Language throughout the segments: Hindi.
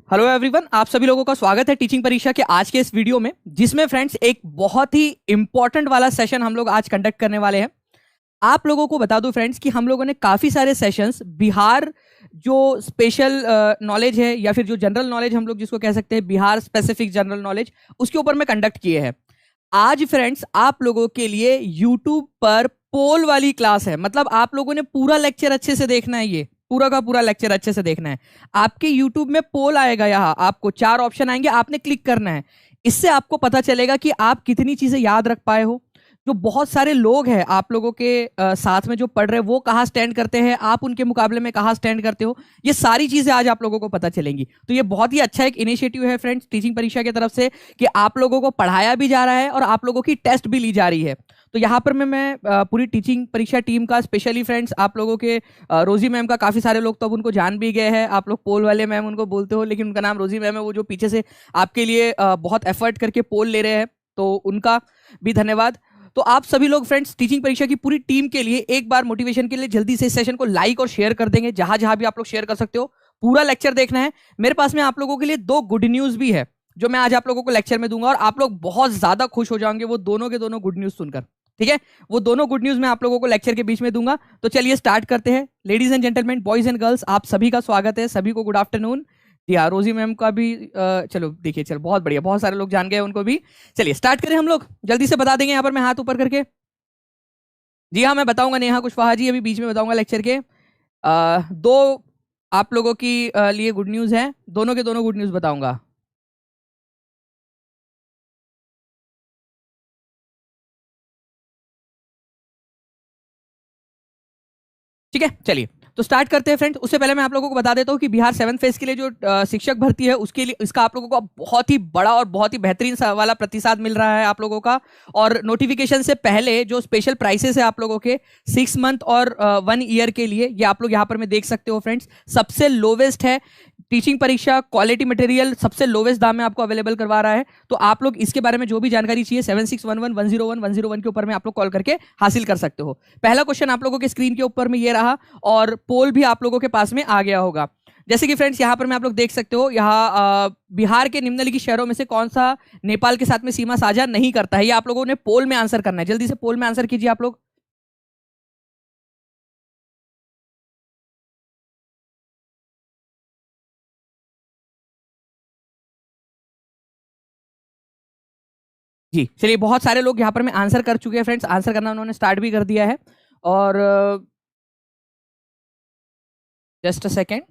हेलो एवरीवन, आप सभी लोगों का स्वागत है टीचिंग परीक्षा के आज के इस वीडियो में, जिसमें फ्रेंड्स एक बहुत ही इंपॉर्टेंट वाला सेशन हम लोग आज कंडक्ट करने वाले हैं। आप लोगों को बता दूं फ्रेंड्स कि हम लोगों ने काफी सारे सेशंस बिहार जो स्पेशल नॉलेज है या फिर जो जनरल नॉलेज हम लोग जिसको कह सकते हैं बिहार स्पेसिफिक जनरल नॉलेज, उसके ऊपर में कंडक्ट किए हैं। आज फ्रेंड्स आप लोगों के लिए यूट्यूब पर पोल वाली क्लास है। मतलब आप लोगों ने पूरा लेक्चर अच्छे से देखना है, ये पूरा का पूरा लेक्चर अच्छे से देखना है। आपके यूट्यूब में पोल आएगा, यहाँ आपको 4 ऑप्शन आएंगे, आपने क्लिक करना है। इससे आपको पता चलेगा कि आप कितनी चीजें याद रख पाए हो। जो बहुत सारे लोग हैं आप लोगों के साथ में जो पढ़ रहे हैं वो कहाँ स्टैंड करते हैं, आप उनके मुकाबले में कहाँ स्टैंड करते हो, ये सारी चीजें आज आप लोगों को पता चलेंगी। तो ये बहुत ही अच्छा एक इनिशिएटिव है फ्रेंड्स टीचिंग परीक्षा की तरफ से कि आप लोगों को पढ़ाया भी जा रहा है और आप लोगों की टेस्ट भी ली जा रही है। तो यहाँ पर मैं पूरी टीचिंग परीक्षा टीम का स्पेशली फ्रेंड्स आप लोगों के रोजी मैम का काफी सारे लोग तो अब उनको जान भी गए हैं। आप लोग पोल वाले मैम उनको बोलते हो, लेकिन उनका नाम रोजी मैम है। वो जो पीछे से आपके लिए बहुत एफर्ट करके पोल ले रहे हैं, तो उनका भी धन्यवाद। तो आप सभी लोग फ्रेंड्स टीचिंग परीक्षा की पूरी टीम के लिए एक बार मोटिवेशन के लिए जल्दी से इस सेशन को लाइक और शेयर कर देंगे, जहां जहां भी आप लोग शेयर कर सकते हो। पूरा लेक्चर देखना है। मेरे पास में आप लोगों के लिए 2 गुड न्यूज भी है जो मैं आज आप लोगों को लेक्चर में दूंगा, और आप लोग बहुत ज्यादा खुश हो जाएंगे वो दोनों के दोनों गुड न्यूज सुनकर। ठीक है, वो दोनों गुड न्यूज मैं आप लोगों को लेक्चर के बीच में दूंगा। तो चलिए स्टार्ट करते हैं। Ladies and gentleman, boys and girls, आप सभी का स्वागत है। सभी को गुड आफ्टरनून। यार रोजी मैम का भी चलो देखिए, चलो बहुत बढ़िया, बहुत सारे लोग जान गए उनको भी। चलिए स्टार्ट करें हम लोग, जल्दी से बता देंगे। यहाँ पर मैं हाथ ऊपर करके, जी हाँ मैं बताऊंगा। नेहा कुशवाहा जी अभी बीच में बताऊंगा लेक्चर के। 2 आप लोगों की लिए गुड न्यूज है, दोनों के दोनों गुड न्यूज बताऊंगा। ठीक है, चलिए तो स्टार्ट करते हैं फ्रेंड्स। उससे पहले मैं आप लोगों को बता देता हूँ कि बिहार 7th फेज के लिए जो शिक्षक भर्ती है उसके लिए इसका आप लोगों को बहुत ही बड़ा और बहुत ही बेहतरीन वाला प्रतिसाद मिल रहा है आप लोगों का। और नोटिफिकेशन से पहले जो स्पेशल प्राइसेस है आप लोगों के 6 मंथ और 1 ईयर के लिए, ये आप लोग यहाँ पर में देख सकते हो फ्रेंड्स। सबसे लोवेस्ट है टीचिंग परीक्षा, क्वालिटी मटेरियल सबसे लोवेस्ट दाम में आपको अवेलेबल करवा रहा है। तो आप लोग इसके बारे में जो भी जानकारी चाहिए 7611 101 के ऊपर में आप लोग कॉल करके हासिल कर सकते हो। पहला क्वेश्चन आप लोगों के स्क्रीन के ऊपर में ये रहा, और पोल भी आप लोगों के पास में आ गया होगा। जैसे कि फ्रेंड्स यहाँ पर मैं आप लोग देख सकते हो, यहाँ बिहार के निम्नलिखित शहरों में से कौन सा नेपाल के साथ में सीमा साझा नहीं करता है, ये आप लोगों ने पोल में आंसर करना है। जल्दी से पोल में आंसर कीजिए आप लोग। जी चलिए, बहुत सारे लोग यहाँ पर में आंसर कर चुके हैं फ्रेंड्स, आंसर करना उन्होंने स्टार्ट भी कर दिया है। और जस्ट अ सेकेंड।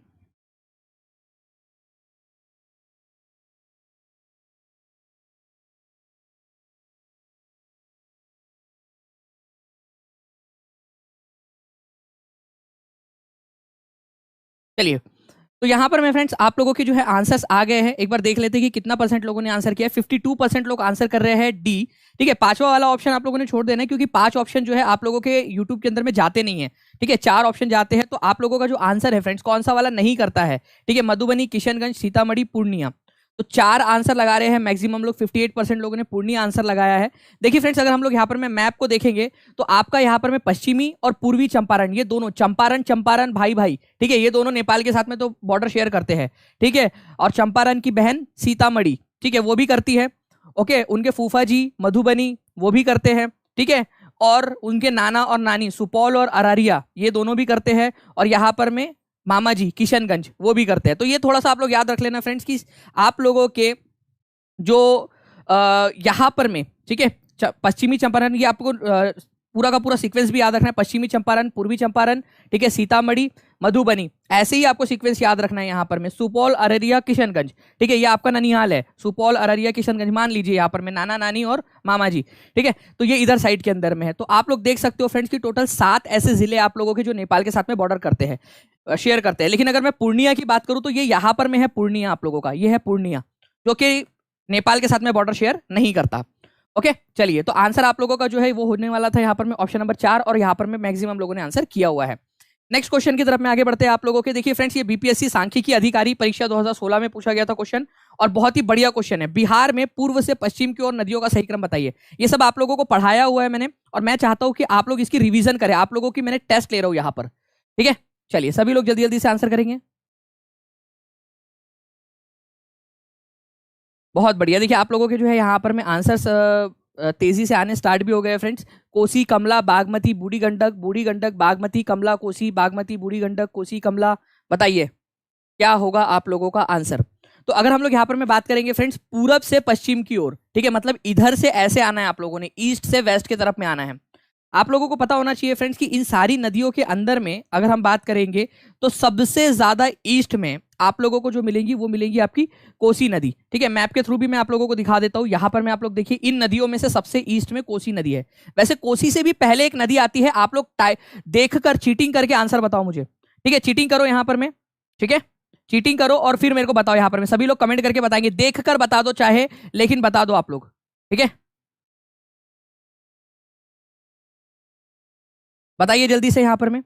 चलिए, तो यहाँ पर मैं फ्रेंड्स आप लोगों के जो है आंसर्स आ गए हैं। एक बार देख लेते हैं कि कितना परसेंट लोगों ने आंसर किया है। 52% लोग आंसर कर रहे हैं डी। ठीक है, 5वां वाला ऑप्शन आप लोगों ने छोड़ देना है, क्योंकि 5 ऑप्शन जो है आप लोगों के यूट्यूब के अंदर में जाते नहीं है। ठीक है, 4 ऑप्शन जाते हैं। तो आप लोगों का जो आंसर है फ्रेंड्स, कौन सा वाला नहीं करता है, ठीक है, मधुबनी, किशनगंज, सीतामढ़ी, पूर्णिया। तो 4 आंसर लगा रहे हैं मैक्सिमम लोग। 58% लोगों ने पूर्णिया आंसर लगाया है। देखिए फ्रेंड्स, अगर हम लोग यहाँ पर मैं मैप को देखेंगे तो आपका यहाँ पर में पश्चिमी और पूर्वी चंपारण, ये दोनों चंपारण चंपारण भाई भाई, ठीक है, ये दोनों नेपाल के साथ में तो बॉर्डर शेयर करते हैं। ठीक है, और चंपारण की बहन सीतामढ़ी, ठीक है, वो भी करती है। ओके, उनके फूफा जी मधुबनी, वो भी करते हैं। ठीक है, और उनके नाना और नानी सुपौल और अररिया, ये दोनों भी करते हैं। और यहाँ पर में मामा जी किशनगंज, वो भी करते हैं। तो ये थोड़ा सा आप लोग याद रख लेना फ्रेंड्स कि आप लोगों के जो यहाँ पर में, ठीक है, पश्चिमी चंपारण, ये आपको पूरा का पूरा सीक्वेंस भी याद रखना है। पश्चिमी चंपारण, पूर्वी चंपारण, ठीक है, सीतामढ़ी, मधुबनी, ऐसे ही आपको सीक्वेंस याद रखना है। यहाँ पर में सुपौल, अररिया, किशनगंज, ठीक है, ये आपका ननिहाल है। सुपौल, अररिया, किशनगंज मान लीजिए यहाँ पर में नाना नानी और मामा जी। ठीक है, तो ये इधर साइड के अंदर में है। तो आप लोग देख सकते हो फ्रेंड्स कि टोटल 7 ऐसे जिले आप लोगों के जो नेपाल के साथ में बॉर्डर करते हैं, शेयर करते हैं। लेकिन अगर मैं पूर्णिया की बात करूं तो ये यहाँ पर में है पूर्णिया, आप लोगों का ये है पूर्णिया, जो कि नेपाल के साथ में बॉर्डर शेयर नहीं करता। ओके, चलिए, तो आंसर आप लोगों का जो है वो होने वाला था यहाँ पर में ऑप्शन नंबर 4, और यहाँ पर में मैक्सिमम लोगों ने आंसर किया हुआ है। नेक्स्ट क्वेश्चन की तरफ में आगे बढ़ते हैं आप लोगों के। देखिए फ्रेंड्स, ये बीपीएससी सांख्यिकी अधिकारी परीक्षा 2016 में पूछा गया था क्वेश्चन, और बहुत ही बढ़िया क्वेश्चन है। बिहार में पूर्व से पश्चिम की ओर नदियों का सही क्रम बताइए। ये सब आप लोगों को पढ़ाया हुआ है मैंने, और मैं चाहता हूं कि आप लोग इसकी रिवीजन करें। आप लोगों की मैंने टेस्ट ले रहा हूं यहाँ पर। ठीक है, चलिए सभी लोग जल्दी जल्दी से आंसर करेंगे। बहुत बढ़िया। देखिए आप लोगों के जो है यहाँ पर मैं आंसर्स तेजी से आने स्टार्ट भी हो गए फ्रेंड्स। कोसी, कमला, बागमती, बूढ़ी गंडक, बूढ़ी गंडक, बागमती, कमला, कोसी, बागमती, बूढ़ी गंडक, कोसी, कमला। बताइए क्या होगा आप लोगों का आंसर। तो अगर हम लोग यहाँ पर मैं बात करेंगे फ्रेंड्स पूरब से पश्चिम की ओर, ठीक है, मतलब इधर से ऐसे आना है आप लोगों ने, ईस्ट से वेस्ट की तरफ में आना है। आप लोगों को पता होना चाहिए फ्रेंड्स कि इन सारी नदियों के अंदर में अगर हम बात करेंगे तो सबसे ज्यादा ईस्ट में आप लोगों को जो मिलेंगी वो मिलेंगी आपकी कोसी नदी। ठीक है, मैप के थ्रू भी मैं आप लोगों को दिखा देता हूं। यहां पर मैं आप लोग देखिए इन नदियों में से सबसे ईस्ट में कोसी नदी है। वैसे कोसी से भी पहले एक नदी आती है। आप लोग देखकर चीटिंग करके आंसर बताओ मुझे, ठीक है, चीटिंग करो यहां पर मैं, ठीक है, चीटिंग करो और फिर मेरे को बताओ। यहां पर मैं सभी लोग कमेंट करके बताएंगे, देखकर बता दो चाहे, लेकिन बता दो आप लोग, ठीक है, बताइए जल्दी से यहां पर मैं।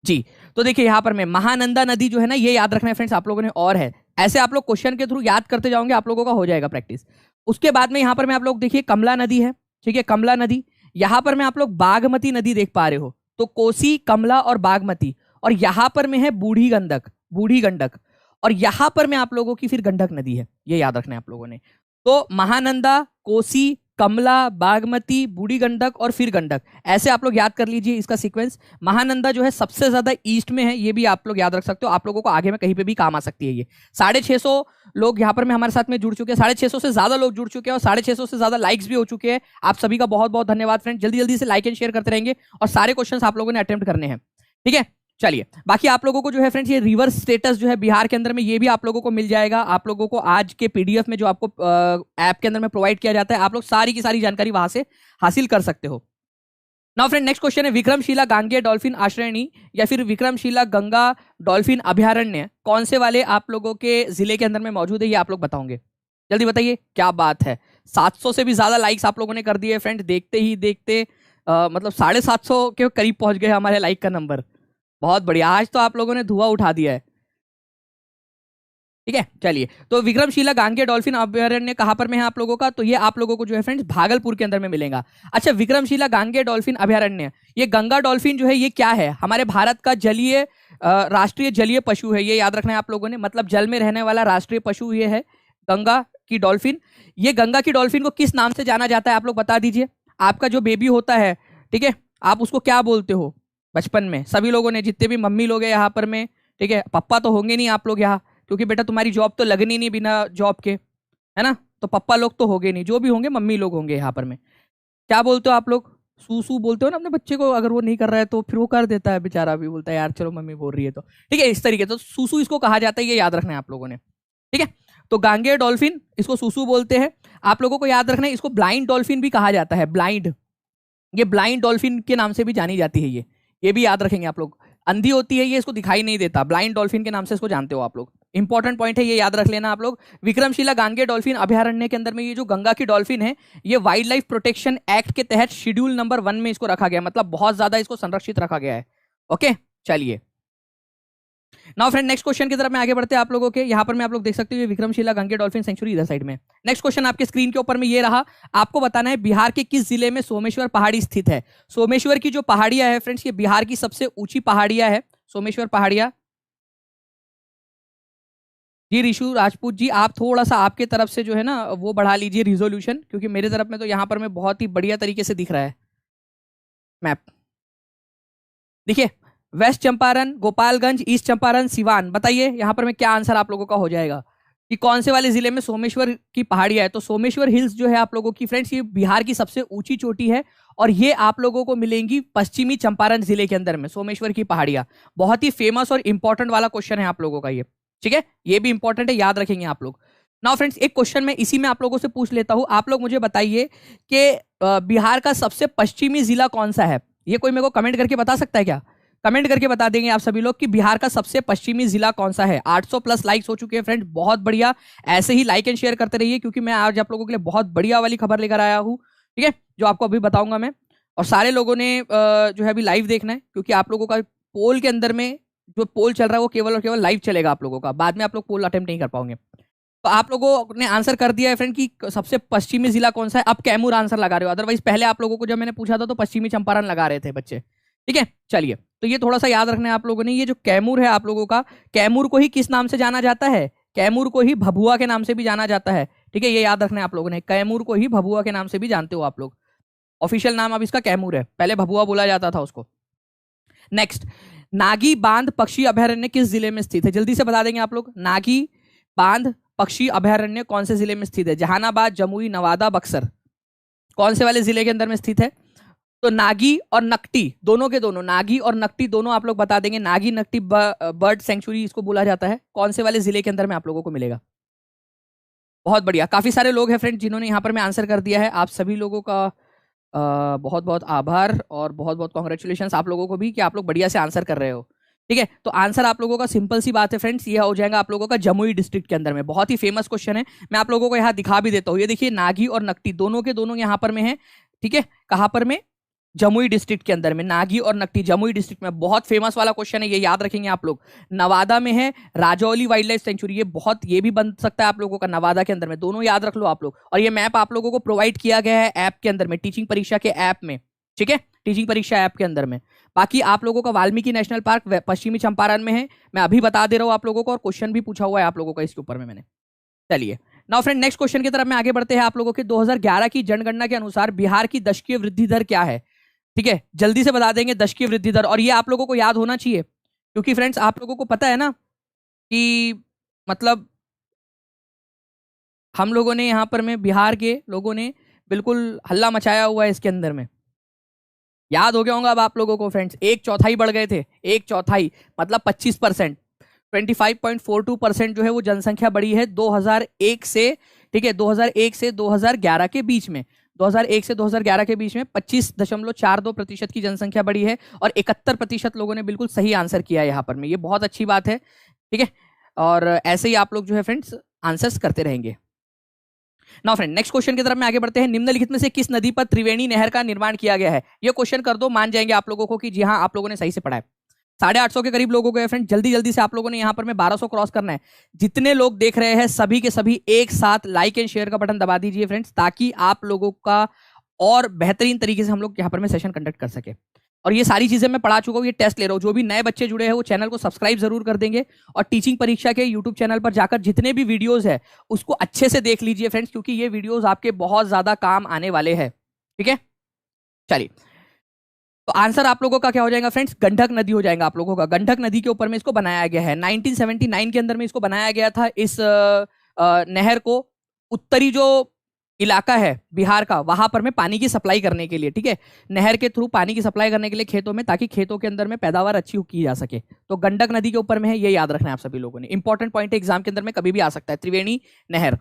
जी, तो देखिए यहां पर मैं महानंदा नदी जो है ना, ये याद रखना है फ्रेंड्स आप लोगों ने, और है ऐसे आप लोग क्वेश्चन के थ्रू याद करते जाओगे, आप लोगों का हो जाएगा प्रैक्टिस। उसके बाद में यहां पर मैं आप लोग देखिए कमला नदी है, ठीक है, कमला नदी। यहां पर मैं आप लोग बागमती नदी देख पा रहे हो, तो कोसी, कमला और बागमती। और यहां पर में है बूढ़ी गंडक, बूढ़ी गंडक। और यहां पर में आप लोगों की फिर गंडक नदी है, ये याद रखना है आप लोगों ने। तो महानंदा, कोसी, कमला, बागमती, बूढ़ी गंडक और फिर गंडक, ऐसे आप लोग याद कर लीजिए इसका सीक्वेंस। महानंदा जो है सबसे ज्यादा ईस्ट में है, ये भी आप लोग याद रख सकते हो। आप लोगों को आगे में कहीं पे भी काम आ सकती है ये। 650 लोग यहाँ पर में हमारे साथ में जुड़ चुके हैं, 650 से ज्यादा लोग जुड़ चुके हैं और 650 से ज्यादा लाइक्स भी हो चुके हैं। आप सभी का बहुत बहुत धन्यवाद फ्रेंड। जल्दी जल्दी से लाइक एंड शेयर करते रहेंगे और सारे क्वेश्चन आप लोगों ने अटेम्प्ट करने हैं, ठीक है। चलिए, बाकी आप लोगों को जो है फ्रेंड्स ये रिवर्स स्टेटस जो है बिहार के अंदर में, ये भी आप लोगों को मिल जाएगा। आप लोगों को आज के पीडीएफ में जो आपको ऐप के अंदर में प्रोवाइड किया जाता है, आप लोग सारी की सारी जानकारी वहां से हासिल कर सकते हो। नाउ फ्रेंड नेक्स्ट क्वेश्चन है, विक्रमशिला गांगेय डॉल्फिन आश्रयणी या फिर विक्रमशिला गंगा डॉल्फिन अभयारण्य कौन से वाले आप लोगों के जिले के अंदर में मौजूद है, ये आप लोग बताओगे। जल्दी बताइए, क्या बात है, 700 से भी ज्यादा लाइक्स आप लोगों ने कर दिए फ्रेंड। देखते ही देखते मतलब 750 के करीब पहुंच गए हमारे लाइक का नंबर। बहुत बढ़िया, आज तो आप लोगों ने धुआं उठा दिया है, ठीक है। चलिए, तो विक्रमशिला गांगेय डॉल्फिन अभयारण्य कहां पर में है आप लोगों का, तो ये आप लोगों को जो है फ्रेंड्स भागलपुर के अंदर में मिलेगा। अच्छा, विक्रमशिला गांगेय डॉल्फिन अभयारण्य, ये गंगा डॉल्फिन जो है ये क्या है, हमारे भारत का जलीय राष्ट्रीय जलीय पशु है, ये याद रखना है आप लोगों ने। मतलब जल में रहने वाला राष्ट्रीय पशु ये है गंगा की डॉल्फिन। ये गंगा की डॉल्फिन को किस नाम से जाना जाता है आप लोग बता दीजिए। आपका जो बेबी होता है, ठीक है, आप उसको क्या बोलते हो बचपन में, सभी लोगों ने, जितने भी मम्मी लोग हैं यहाँ पर में, ठीक है, पप्पा तो होंगे नहीं आप लोग यहाँ, क्योंकि बेटा तुम्हारी जॉब तो लगनी नहीं बिना जॉब के, है ना, तो पप्पा लोग तो होंगे नहीं, जो भी होंगे मम्मी लोग होंगे यहाँ पर में। क्या बोलते हो आप लोग, सूसू बोलते हो ना अपने बच्चे को, अगर वो नहीं कर रहा है तो फिर वो कर देता है बेचारा, भी बोलता है यार चलो मम्मी बोल रही है तो, ठीक है, इस तरीके तो सूसू इसको कहा जाता है, ये याद रखना है आप लोगों ने, ठीक है। तो गांगेय डॉल्फिन इसको सूसू बोलते हैं। आप लोगों को याद रखना है इसको ब्लाइंड डॉल्फिन भी कहा जाता है, ब्लाइंड, ये ब्लाइंड डॉल्फिन के नाम से भी जानी जाती है ये भी याद रखेंगे आप लोग। अंधी होती है ये, इसको दिखाई नहीं देता, ब्लाइंड डॉल्फिन के नाम से इसको जानते हो आप लोग। इंपॉर्टेंट पॉइंट है, ये याद रख लेना आप लोग। विक्रमशिला गांगेय डॉल्फिन अभयारण्य के अंदर में ये जो गंगा की डॉल्फिन है, ये वाइल्ड लाइफ प्रोटेक्शन एक्ट के तहत शेड्यूल नंबर 1 में इसको रखा गया, मतलब बहुत ज्यादा इसको संरक्षित रखा गया है। ओके, चलिए नाउ फ्रेंड नेक्स्ट क्वेश्चन की तरफ में आगे बढ़ते हैं आप लोगों के। यहाँ पर मैं आप लोग देख सकते हो विक्रमशिला गांगेय डॉल्फिन सेंचुरी इधर साइड में। नेक्स्ट क्वेश्चन आपके स्क्रीन के ऊपर में ये रहा, आपको बताना है बिहार के किस जिले में सोमेश्वर पहाड़ी स्थित है। सोमेश्वर की जो पहाड़ियां है फ्रेंड्स, ये बिहार की सबसे ऊंची पहाड़ियां है, सोमेश्वर पहाड़ियां। जी ऋषु राजपूत जी, आप थोड़ा सा आपके तरफ से जो है ना वो बढ़ा लीजिए रिजोल्यूशन, क्योंकि मेरे तरफ में तो यहाँ पर मैं बहुत ही बढ़िया तरीके से दिख रहा है मैप। देखिए, वेस्ट चंपारण, गोपालगंज, ईस्ट चंपारण, सिवान, बताइए यहाँ पर में क्या आंसर आप लोगों का हो जाएगा कि कौन से वाले जिले में सोमेश्वर की पहाड़ियां है। तो सोमेश्वर हिल्स जो है आप लोगों की फ्रेंड्स, ये बिहार की सबसे ऊंची चोटी है और ये आप लोगों को मिलेंगी पश्चिमी चंपारण जिले के अंदर में, सोमेश्वर की पहाड़ियां। बहुत ही फेमस और इंपॉर्टेंट वाला क्वेश्चन है आप लोगों का ये, ठीक है, ये भी इंपॉर्टेंट है, याद रखेंगे आप लोग। नाउ फ्रेंड्स एक क्वेश्चन मैं इसी में आप लोगों से पूछ लेता हूं, आप लोग मुझे बताइए कि बिहार का सबसे पश्चिमी जिला कौन सा है। ये कोई मेरे को कमेंट करके बता सकता है क्या, कमेंट करके बता देंगे आप सभी लोग कि बिहार का सबसे पश्चिमी जिला कौन सा है। 800 प्लस लाइक्स हो चुके हैं फ्रेंड, बहुत बढ़िया, ऐसे ही लाइक एंड शेयर करते रहिए, क्योंकि मैं आज आप लोगों के लिए बहुत बढ़िया वाली खबर लेकर आया हूँ, ठीक है, जो आपको अभी बताऊंगा मैं। और सारे लोगों ने जो है अभी लाइव देखना है, क्योंकि आप लोगों का पोल के अंदर में जो पोल चल रहा है वो केवल और केवल लाइव चलेगा आप लोगों का, बाद में आप लोग पोल अटेम्प्ट नहीं कर पाओगे। तो आप लोगों ने आंसर कर दिया है फ्रेंड कि सबसे पश्चिमी जिला कौन सा है। अब कैमूर आंसर लगा रहे हो, अदरवाइज पहले आप लोगों को जब मैंने पूछा था तो पश्चिमी चंपारण लगा रहे थे बच्चे, ठीक है। चलिए, तो ये थोड़ा सा याद रखना है आप लोगों ने, ये जो कैमूर है आप लोगों का, कैमूर को ही किस नाम से जाना जाता है, कैमूर को ही भभुआ के नाम से भी जाना जाता है, ठीक है, ये याद रखना है आप लोगों ने, कैमूर को ही भभुआ के नाम से भी जानते हो आप लोग। ऑफिशियल नाम अब इसका कैमूर है, पहले भभुआ बोला जाता था उसको। नेक्स्ट, नागी बांध पक्षी अभयारण्य किस जिले में स्थित है? जल्दी से बता देंगे आप लोग। नागी बांध पक्षी अभयारण्य कौन से जिले में स्थित है? जहानाबाद, जमुई, नवादा, बक्सर, कौन से वाले जिले के अंदर में स्थित है? तो नागी और नकटी दोनों के दोनों, नागी और नकटी दोनों आप लोग बता देंगे। नागी नकटी बर्ड सेंचुरी इसको बोला जाता है, कौन से वाले जिले के अंदर में आप लोगों को मिलेगा? बहुत बढ़िया, काफी सारे लोग हैं फ्रेंड जिन्होंने यहाँ पर मैं आंसर कर दिया है। आप सभी लोगों का बहुत बहुत आभार और बहुत बहुत कॉन्ग्रेचुलेशन आप लोगों को भी कि आप लोग बढ़िया से आंसर कर रहे हो, ठीक है। तो आंसर आप लोगों का सिंपल सी बात है फ्रेंड्स, ये हो जाएगा आप लोगों का जमुई डिस्ट्रिक्ट के अंदर में। बहुत ही फेमस क्वेश्चन है, मैं आप लोगों को यहाँ दिखा भी देता हूँ। ये देखिए, नागी और नकटी दोनों के दोनों यहाँ पर में है, ठीक है। कहाँ पर में? जमुई डिस्ट्रिक्ट के अंदर में, नागी और नकटी जमुई डिस्ट्रिक्ट में। बहुत फेमस वाला क्वेश्चन है, ये याद रखेंगे आप लोग। नवादा में है राजौली वाइल्ड लाइफ सेंचुरी, ये भी बन सकता है आप लोगों का नवादा के अंदर में, दोनों याद रख लो आप लोग। और ये मैप आप लोगों को प्रोवाइड किया गया है ऐप के अंदर में, टीचिंग परीक्षा के ऐप में, ठीक है, टीचिंग परीक्षा ऐप के अंदर में। बाकी आप लोगों का वाल्मीकि नेशनल पार्क पश्चिमी चंपारण में है, मैं अभी बता दे रहा हूँ आप लोगों को, और क्वेश्चन भी पूछा हुआ है आप लोगों का इसके ऊपर में मैंने। चलिए नाउ फ्रेंड, नेक्स्ट क्वेश्चन की तरफ में आगे बढ़ते हैं। आप लोगों के 2011 की जनगणना के अनुसार बिहार की दशकीय वृद्धि दर क्या है? ठीक है, जल्दी से बता देंगे दशकीय वृद्धि दर, और ये आप लोगों को याद होना चाहिए, क्योंकि फ्रेंड्स आप लोगों को पता है ना कि मतलब हम लोगों ने यहाँ पर में, बिहार के लोगों ने बिल्कुल हल्ला मचाया हुआ है इसके अंदर में, याद हो गया होगा अब आप लोगों को फ्रेंड्स। 1/4 बढ़ गए थे, 1/4 मतलब 25%, 25.42% जो है वो जनसंख्या बढ़ी है 2001 से, ठीक है, 2001 से 2011 के बीच में, 2001 से 2011 के बीच में 25.42% की जनसंख्या बढ़ी है, और 71% लोगों ने बिल्कुल सही आंसर किया है यहाँ पर में, ये बहुत अच्छी बात है, ठीक है। और ऐसे ही आप लोग जो है फ्रेंड्स आंसर्स करते रहेंगे। नाउ फ्रेंड, नेक्स्ट क्वेश्चन की तरफ में आगे बढ़ते हैं। निम्नलिखित में से किस नदी पर त्रिवेणी नहर का निर्माण किया गया है? ये क्वेश्चन कर दो, मान जाएंगे आप लोगों को कि जी हाँ आप लोगों ने सही से पढ़ा है। 850 के करीब लोगों को फ्रेंड, जल्दी जल्दी से आप लोगों ने यहाँ पर में 1200 क्रॉस करना है। जितने लोग देख रहे हैं सभी के सभी एक साथ लाइक एंड शेयर का बटन दबा दीजिए फ्रेंड्स, ताकि आप लोगों का और बेहतरीन तरीके से हम लोग यहाँ पर में सेशन कंडक्ट कर सके। और ये सारी चीजें मैं पढ़ा चुका हूँ, ये टेस्ट ले रहा हूँ। जो भी नए बच्चे जुड़े हैं वो चैनल को सब्सक्राइब जरूर कर देंगे, और टीचिंग परीक्षा के यूट्यूब चैनल पर जाकर जितने भी वीडियोस है उसको अच्छे से देख लीजिए फ्रेंड्स, क्योंकि ये वीडियोस आपके बहुत ज्यादा काम आने वाले हैं, ठीक है। चलिए, तो आंसर आप लोगों का क्या हो जाएगा फ्रेंड्स? गंडक नदी हो जाएगा आप लोगों का। गंडक नदी के ऊपर में इसको बनाया गया है, 1979 के अंदर में इसको बनाया गया था। इस नहर को उत्तरी जो इलाका है बिहार का, वहां पर में पानी की सप्लाई करने के लिए, ठीक है, नहर के थ्रू पानी की सप्लाई करने के लिए खेतों में, ताकि खेतों के अंदर में पैदावार अच्छी की जा सके। तो गंडक नदी के ऊपर में है, ये याद रखना है आप सभी लोगों ने, इंपॉर्टेंट पॉइंट है, एग्जाम के अंदर में कभी भी आ सकता है, त्रिवेणी नहर।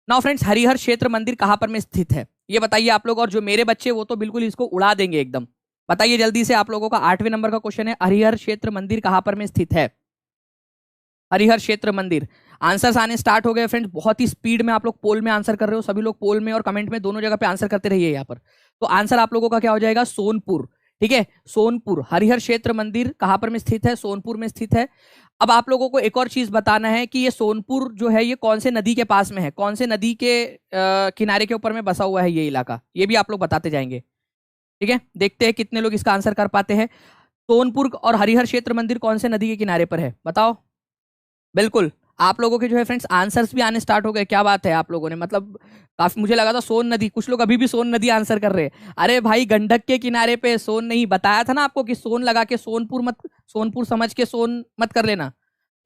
नाउ फ्रेंड्स, हरिहर क्षेत्र मंदिर कहां पर में स्थित है? ये बताइए आप लोग, और जो मेरे बच्चे वो तो बिल्कुल इसको उड़ा देंगे एकदम। बताइए जल्दी से, आप लोगों का 8वें नंबर का क्वेश्चन है, हरिहर क्षेत्र मंदिर कहां पर में स्थित है? हरिहर क्षेत्र मंदिर। आंसर्स आने स्टार्ट हो गए फ्रेंड्स, बहुत ही स्पीड में आप लोग पोल में आंसर कर रहे हो, सभी लोग पोल में और कमेंट में दोनों जगह पे आंसर करते रहिए यहाँ पर। तो आंसर आप लोगों का क्या हो जाएगा? सोनपुर, ठीक है, सोनपुर। हरिहर क्षेत्र मंदिर कहां पर में स्थित है? सोनपुर में स्थित है। अब आप लोगों को एक और चीज बताना है कि ये सोनपुर जो है ये कौन से नदी के पास में है, कौन से नदी के किनारे के ऊपर में बसा हुआ है ये इलाका, ये भी आप लोग बताते जाएंगे, ठीक है। देखते हैं कितने लोग इसका आंसर कर पाते हैं। सोनपुर और हरिहर क्षेत्र मंदिर कौन से नदी के किनारे पर है, बताओ। बिल्कुल, आप लोगों के जो है फ्रेंड्स आंसर्स भी आने स्टार्ट हो गए, क्या बात है आप लोगों ने, मतलब काफी, मुझे लगा था सोन नदी, कुछ लोग अभी भी सोन नदी आंसर कर रहे हैं। अरे भाई, गंडक के किनारे पे सोन नहीं, बताया था ना आपको कि सोन लगा के सोनपुर मत, सोनपुर समझ के सोन मत कर लेना।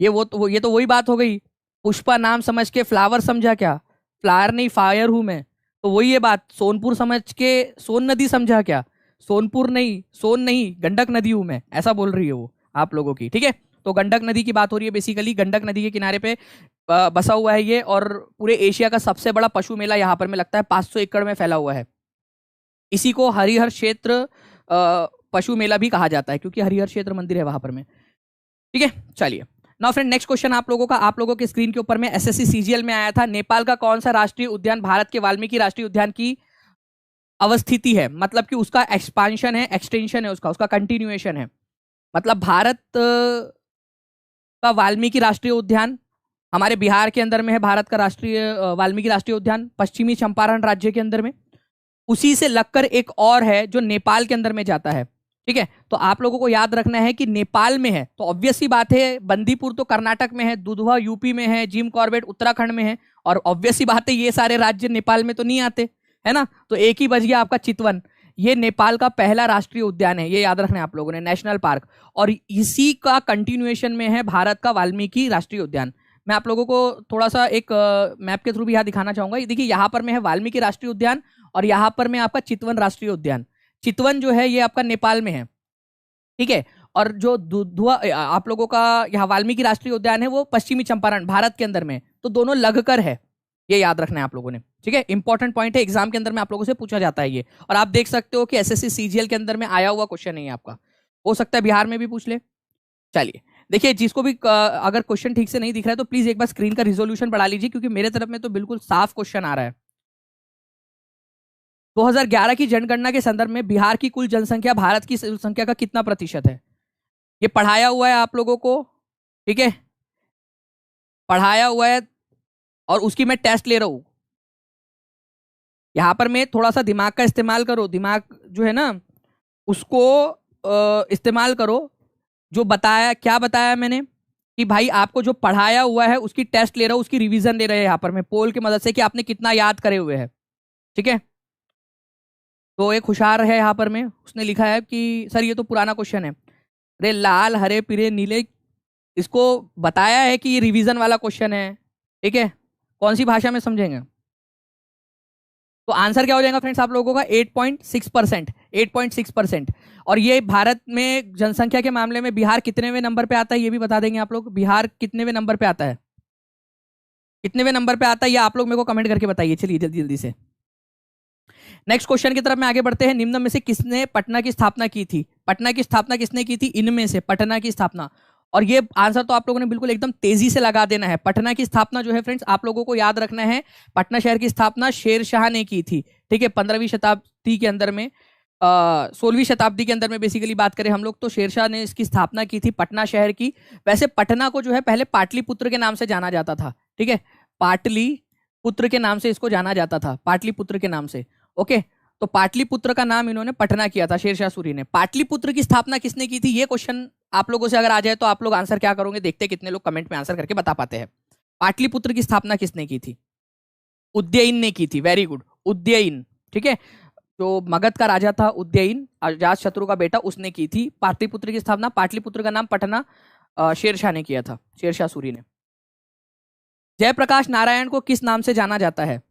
ये तो वही बात हो गई, पुष्पा नाम समझ के फ्लावर समझा क्या? फ्लावर नहीं, फायर हूं मैं। तो वही ये बात, सोनपुर समझ के सोन नदी समझा क्या? सोनपुर नहीं, सोन नहीं, गंडक नदी हूं मैं, ऐसा बोल रही है वो आप लोगों की, ठीक है। तो गंडक नदी की बात हो रही है बेसिकली, गंडक नदी के किनारे पे बसा हुआ है ये, और पूरे एशिया का सबसे बड़ा पशु मेला यहाँ पर में लगता है, 500 एकड़ में फैला हुआ है। इसी को हरिहर क्षेत्र पशु मेला भी कहा जाता है, क्योंकि हरिहर क्षेत्र मंदिर है वहां पर में, ठीक है। चलिए नाउ फ्रेंड, नेक्स्ट क्वेश्चन आप लोगों के स्क्रीन के ऊपर में एसएससी सीजीएल में आया था। नेपाल का कौन सा राष्ट्रीय उद्यान भारत के वाल्मीकि राष्ट्रीय उद्यान की अवस्थिति है? मतलब कि उसका एक्सपांशन है, एक्सटेंशन है, उसका कंटिन्यूएशन है। मतलब भारत का वाल्मीकि राष्ट्रीय उद्यान हमारे बिहार के अंदर में है, भारत का राष्ट्रीय वाल्मीकि राष्ट्रीय उद्यान पश्चिमी चंपारण राज्य के अंदर में। उसी से लगकर एक और है जो नेपाल के अंदर में जाता है, ठीक है, तो आप लोगों को याद रखना है कि नेपाल में है तो ऑब्वियस सी बात है, बंदीपुर तो कर्नाटक में है, दुधवा यूपी में है, जिम कॉर्बेट उत्तराखंड में है, और ऑब्वियस सी बात है ये सारे राज्य नेपाल में तो नहीं आते, है ना। तो एक ही बच गया आपका चितवन, ये नेपाल का पहला राष्ट्रीय उद्यान है, ये याद रखना है आप लोगों ने, नेशनल पार्क। और इसी का कंटिन्यूएशन में है भारत का वाल्मीकि राष्ट्रीय उद्यान। मैं आप लोगों को थोड़ा सा एक मैप के थ्रू भी यहाँ दिखाना चाहूंगा। देखिए यहाँ पर में है वाल्मीकि राष्ट्रीय उद्यान और यहाँ पर में आपका चितवन राष्ट्रीय उद्यान। चितवन जो है ये आपका नेपाल में है, ठीक है, और जो दुधवा आप लोगों का यहाँ वाल्मीकि राष्ट्रीय उद्यान है वो पश्चिमी चंपारण भारत के अंदर में, तो दोनों लगकर है, ये याद रखना है आप लोगों ने, ठीक है। इंपॉर्टेंट पॉइंट है, एग्जाम के अंदर में आप लोगों से पूछा जाता है ये, और आप देख सकते हो कि एसएससी सीजीएल के अंदर में आया हुआ क्वेश्चन नहीं है आपका, हो सकता है बिहार में भी पूछ ले। चलिए देखिए, जिसको भी अगर क्वेश्चन ठीक से नहीं दिख रहा है तो प्लीज एक बार स्क्रीन का रिजोल्यूशन बढ़ा लीजिए, क्योंकि मेरे तरफ में तो बिल्कुल साफ क्वेश्चन आ रहा है। 2011 की जनगणना के संदर्भ में बिहार की कुल जनसंख्या भारत की संख्या का कितना प्रतिशत है? ये पढ़ाया हुआ है आप लोगों को, ठीक है, पढ़ाया हुआ है, और उसकी मैं टेस्ट ले रहा हूं। यहां पर मैं थोड़ा सा दिमाग का इस्तेमाल करो, दिमाग जो है ना उसको इस्तेमाल करो। जो बताया, क्या बताया मैंने कि भाई आपको जो पढ़ाया हुआ है उसकी टेस्ट ले रहा हूं, उसकी रिवीजन ले रहे हैं यहाँ पर मैं पोल की मदद से कि आपने कितना याद करे हुए हैं, ठीक है। तो एक होशियार है यहाँ पर में, उसने लिखा है कि सर ये तो पुराना क्वेश्चन है, अरे लाल हरे पीले नीले, इसको बताया है कि ये रिवीजन वाला क्वेश्चन है, ठीक है, कौन सी भाषा में समझेंगे। तो आंसर क्या हो जाएगा फ्रेंड्स आप लोगों का 8.6%, 8.6%। और ये भारत में जनसंख्या के मामले में बिहार कितनेवें नंबर पे आता है ये भी बता देंगे आप लोग। बिहार कितनेवें नंबर पे आता है, कितनेवें नंबर पे आता है ये आप लोग मेरे को कमेंट करके बताइए। चलिए जल्दी जल्दी से नेक्स्ट क्वेश्चन की तरफ में आगे बढ़ते हैं। निम्न में से किसने पटना की स्थापना की थी? पटना की स्थापना किसने की थी? इनमें से पटना की स्थापना, और ये आंसर तो आप लोगों ने बिल्कुल एकदम तेजी से लगा देना है। पटना की स्थापना जो है फ्रेंड्स आप लोगों को याद रखना है, पटना शहर की स्थापना शेर शाह ने की थी, ठीक है, 15वीं शताब्दी के अंदर में, 16वीं शताब्दी के अंदर में बेसिकली बात करें हम लोग तो शेर शाह ने इसकी स्थापना की थी पटना शहर की। वैसे पटना को जो है पहले पाटलिपुत्र के नाम से जाना जाता था, ठीक है, पाटलिपुत्र के नाम से इसको जाना जाता था, पाटलिपुत्र के नाम से, ओके। तो पाटलिपुत्र का नाम इन्होंने पटना किया था शेरशाह सूरी ने। पाटलिपुत्र की स्थापना किसने की थी ये क्वेश्चन आप लोगों से अगर आ जाए तो आप लोग आंसर क्या करोगे, देखते हैं कितने लोग कमेंट में आंसर करके बता पाते हैं। पाटलिपुत्र की स्थापना किसने की थी? उदयन ने की थी, वेरी गुड, उदयन, ठीक है, जो मगध का राजा था उदयन, अजात शत्रु का बेटा, उसने की थी पाटलिपुत्र की स्थापना। पाटलिपुत्र का नाम पटना शेरशाह ने किया था, शेरशाह सूरी ने। जयप्रकाश नारायण को किस नाम से जाना जाता है?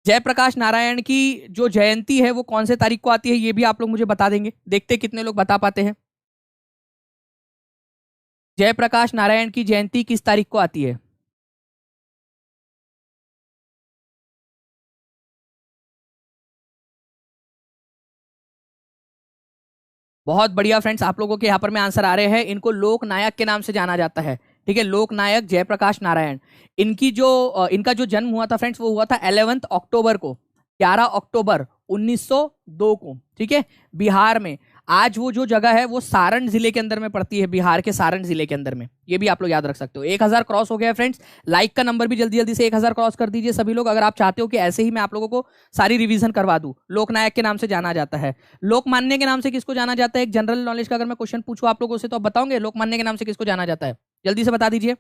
जयप्रकाश नारायण की जो जयंती है वो कौन से तारीख को आती है ये भी आप लोग मुझे बता देंगे, देखते कितने लोग बता पाते हैं। जयप्रकाश नारायण की जयंती किस तारीख को आती है? बहुत बढ़िया फ्रेंड्स, आप लोगों के यहाँ पर में आंसर आ रहे हैं। इनको लोक नायक के नाम से जाना जाता है, ठीक है, लोक नायक जयप्रकाश नारायण। इनकी जो इनका जो जन्म हुआ था फ्रेंड्स वो हुआ था 11 अक्टूबर को, 11 अक्टूबर 1902 को, ठीक है, बिहार में। आज वो जो जगह है वो सारण जिले के अंदर में पड़ती है, बिहार के सारण जिले के अंदर में, ये भी आप लोग याद रख सकते हो। 1000 क्रॉस हो गया है फ्रेंड्स, लाइक का नंबर भी जल्दी जल्दी से 1000 क्रॉस कर दीजिए सभी लोग, अगर आप चाहते हो कि ऐसे ही मैं आप लोगों को सारी रिवीजन करवा दूं। लोकनायक के नाम से जाना जाता है। लोकमान्य के नाम से किसको जाना जाता है? एक जनरल नॉलेज का अगर मैं क्वेश्चन पूछूं आप लोगों से तो आप बताओगे लोकमान्य के नाम से किसको जाना जाता है? जल्दी से बता दीजिए।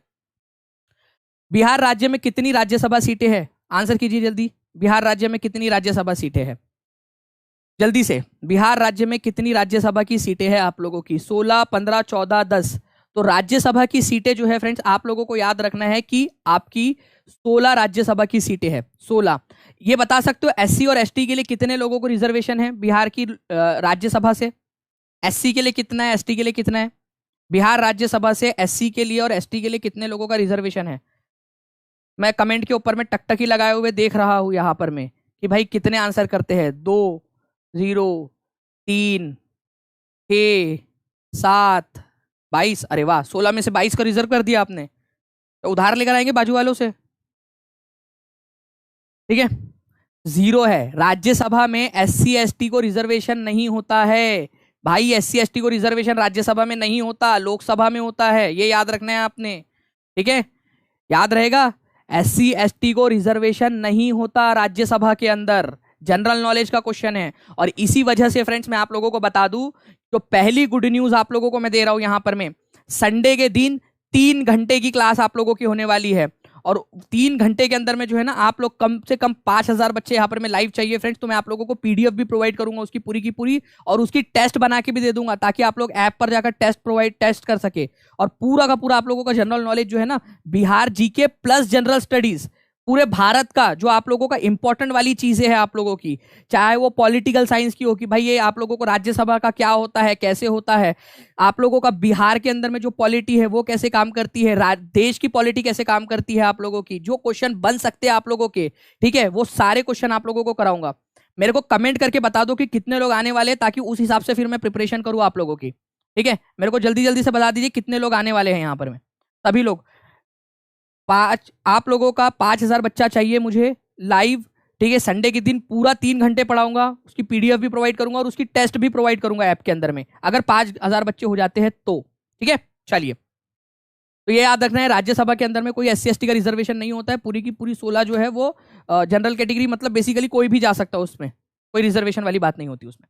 बिहार राज्य में कितनी राज्यसभा सीटें हैं? आंसर कीजिए जल्दी, बिहार राज्य में कितनी राज्यसभा सीटें हैं? जल्दी से, बिहार राज्य में कितनी राज्यसभा की सीटें हैं आप लोगों की? 16, 15, 14, 10। तो राज्यसभा की सीटें जो है फ्रेंड्स आप लोगों को याद रखना है कि आपकी 16 राज्यसभा की सीटें हैं, 16। ये बता सकते हो एससी और एसटी के लिए कितने लोगों को रिजर्वेशन है बिहार की राज्यसभा से? एससी के लिए कितना है, एसटी के लिए कितना है? बिहार राज्यसभा से एससी के लिए और एसटी के लिए कितने लोगों का रिजर्वेशन है? मैं कमेंट के ऊपर में टकटकी लगाए हुए देख रहा हूं यहां पर में कि भाई कितने आंसर करते हैं। 2, 0, 3, 6, 7, 22। अरे वाह, 16 में से 22 का रिजर्व कर दिया आपने, तो उधार लेकर आएंगे बाजू वालों से, ठीक है। 0 है, राज्यसभा में एससी एसटी को रिजर्वेशन नहीं होता है भाई, एससी एसटी को रिजर्वेशन राज्यसभा में नहीं होता, लोकसभा में होता है, ये याद रखना है आपने, ठीक है, याद रहेगा। एससी एसटी को रिजर्वेशन नहीं होता राज्यसभा के अंदर, जनरल नॉलेज का क्वेश्चन है। और इसी वजह से फ्रेंड्स मैं आप लोगों को बता दूं, तो पहली गुड न्यूज आप लोगों को मैं दे रहा हूं यहां पर मैं, संडे के दिन 3 घंटे की क्लास आप लोगों की होने वाली है। और 3 घंटे के अंदर में जो है ना, आप लोग कम से कम 5000 बच्चे यहाँ पर मैं लाइव चाहिए फ्रेंड्स। तो मैं आप लोगों को पीडीएफ भी प्रोवाइड करूंगा उसकी पूरी की पूरी, और उसकी टेस्ट बना के भी दे दूंगा, ताकि आप लोग ऐप पर जाकर टेस्ट कर सके। और पूरा का पूरा आप लोगों का जनरल नॉलेज जो है ना, Bihar GK plus general studies, पूरे भारत का जो आप लोगों का इंपॉर्टेंट वाली चीजें हैं आप लोगों की, चाहे वो पॉलिटिकल साइंस की हो कि भाई ये आप लोगों को राज्यसभा का क्या होता है, कैसे होता है, आप लोगों का बिहार के अंदर में जो पॉलिटी है वो कैसे काम करती है, देश की पॉलिटी कैसे काम करती है, आप लोगों की जो क्वेश्चन बन सकते हैं आप लोगों के, ठीक है, वो सारे क्वेश्चन आप लोगों को कराऊंगा। मेरे को कमेंट करके बता दो कि कितने लोग आने वाले हैं, ताकि उस हिसाब से फिर मैं प्रिपरेशन करूँ आप लोगों की। ठीक है, मेरे को जल्दी जल्दी से बता दीजिए कितने लोग आने वाले हैं यहाँ पर। मैं सभी लोग आप लोगों का 5000 बच्चा चाहिए मुझे लाइव। ठीक है, संडे के दिन पूरा 3 घंटे पढ़ाऊंगा, उसकी पीडीएफ भी प्रोवाइड करूंगा और उसकी टेस्ट भी प्रोवाइड करूंगा ऐप के अंदर में, अगर 5000 बच्चे हो जाते हैं तो। ठीक है, चलिए, तो ये याद रखना है, राज्यसभा के अंदर में कोई SC/ST का रिजर्वेशन नहीं होता है, पूरी की पूरी 16 जो है वो जनरल कैटेगरी, मतलब बेसिकली कोई भी जा सकता है उसमें, कोई रिजर्वेशन वाली बात नहीं होती उसमें।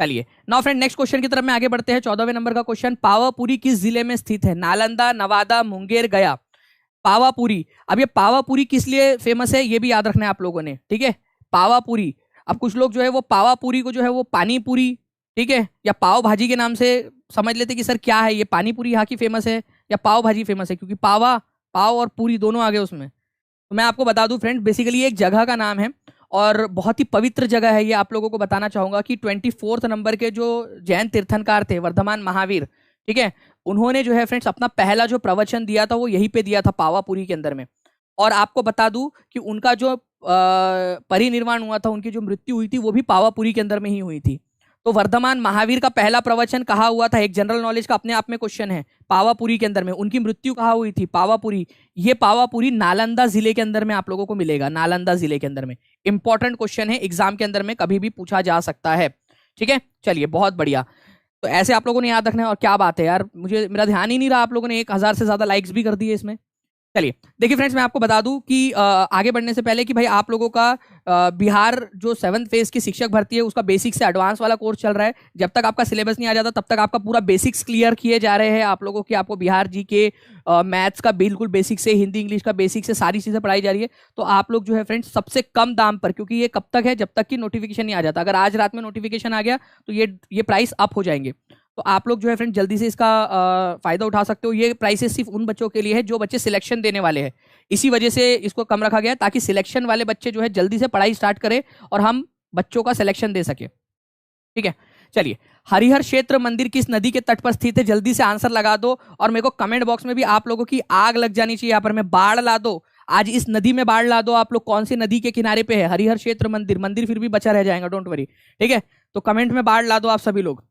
चलिए नाउ फ्रेंड, नेक्स्ट क्वेश्चन की तरफ में आगे बढ़ते हैं। 14वें नंबर का क्वेश्चन, पावापुरी किस जिले में स्थित है? नालंदा, नवादा, मुंगेर, गया। पावापुरी, अब ये पावापुरी किस लिए फेमस है ये भी याद रखना है आप लोगों ने। ठीक है, पावापुरी, अब कुछ लोग जो है वो पावापुरी को जो है वो पानी पूरी, ठीक है, या पाव भाजी के नाम से समझ लेते कि सर क्या है ये, पानी पूरी यहाँ की फेमस है या पाव भाजी फेमस है, क्योंकि पाव और पूरी दोनों आ गए उसमें। तो मैं आपको बता दूं फ्रेंड, बेसिकली एक जगह का नाम है और बहुत ही पवित्र जगह है ये। आप लोगों को बताना चाहूंगा कि 24 नंबर के जो जैन तीर्थंकर थे, वर्धमान महावीर, ठीक है, उन्होंने जो है फ्रेंड्स अपना पहला जो प्रवचन दिया था वो यहीं पे दिया था, पावापुरी के अंदर में। और आपको बता दूं कि उनका जो परिनिर्वाण हुआ था, उनकी जो मृत्यु हुई थी वो भी पावापुरी के अंदर में ही हुई थी। तो वर्धमान महावीर का पहला प्रवचन कहाँ हुआ था, एक जनरल नॉलेज का अपने आप में क्वेश्चन है, पावापुरी के अंदर में। उनकी मृत्यु कहाँ हुई थी, पावापुरी। ये पावापुरी नालंदा जिले के अंदर में आप लोगों को मिलेगा, नालंदा जिले के अंदर में। इंपॉर्टेंट क्वेश्चन है, एग्जाम के अंदर में कभी भी पूछा जा सकता है। ठीक है, चलिए, बहुत बढ़िया। तो ऐसे आप लोगों ने याद रखना है। और क्या बात है यार, मुझे मेरा ध्यान ही नहीं रहा, आप लोगों ने 1000 से ज्यादा लाइक्स भी कर दिए इसमें। चलिए देखिए फ्रेंड्स, मैं आपको बता दूं कि आगे बढ़ने से पहले कि भाई आप लोगों का बिहार जो 7th फेज की शिक्षक भर्ती है उसका बेसिक से एडवांस वाला कोर्स चल रहा है। जब तक आपका सिलेबस नहीं आ जाता तब तक आपका पूरा बेसिक्स क्लियर किए जा रहे हैं आप लोगों की। आपको बिहार जी के मैथ्स का बिल्कुल बेसिक से, हिंदी इंग्लिश का बेसिक से सारी चीजें पढ़ाई जा रही है। तो आप लोग जो है फ्रेंड्स सबसे कम दाम पर, क्योंकि ये कब तक है, जब तक कि नोटिफिकेशन नहीं आ जाता। अगर आज रात में नोटिफिकेशन आ गया तो ये प्राइस अप हो जाएंगे। तो आप लोग जो है फ्रेंड जल्दी से इसका फायदा उठा सकते हो। ये प्राइसेस सिर्फ उन बच्चों के लिए है जो बच्चे सिलेक्शन देने वाले हैं, इसी वजह से इसको कम रखा गया है, ताकि सिलेक्शन वाले बच्चे जो है जल्दी से पढ़ाई स्टार्ट करें और हम बच्चों का सिलेक्शन दे सके। ठीक है, चलिए, हरिहर क्षेत्र मंदिर किस नदी के तट पर स्थित है? जल्दी से आंसर लगा दो और मेरे को कमेंट बॉक्स में भी आप लोगों की आग लग जानी चाहिए। यहाँ पर मैं बाढ़ ला दो, आज इस नदी में बाढ़ ला दो आप लोग। कौन सी नदी के किनारे पे है? हरिहर क्षेत्र मंदिर। मंदिर फिर भी बचा रह जाएगा, डोंट वरी। ठीक है, तो कमेंट में बाढ़ ला दो आप सभी लोग।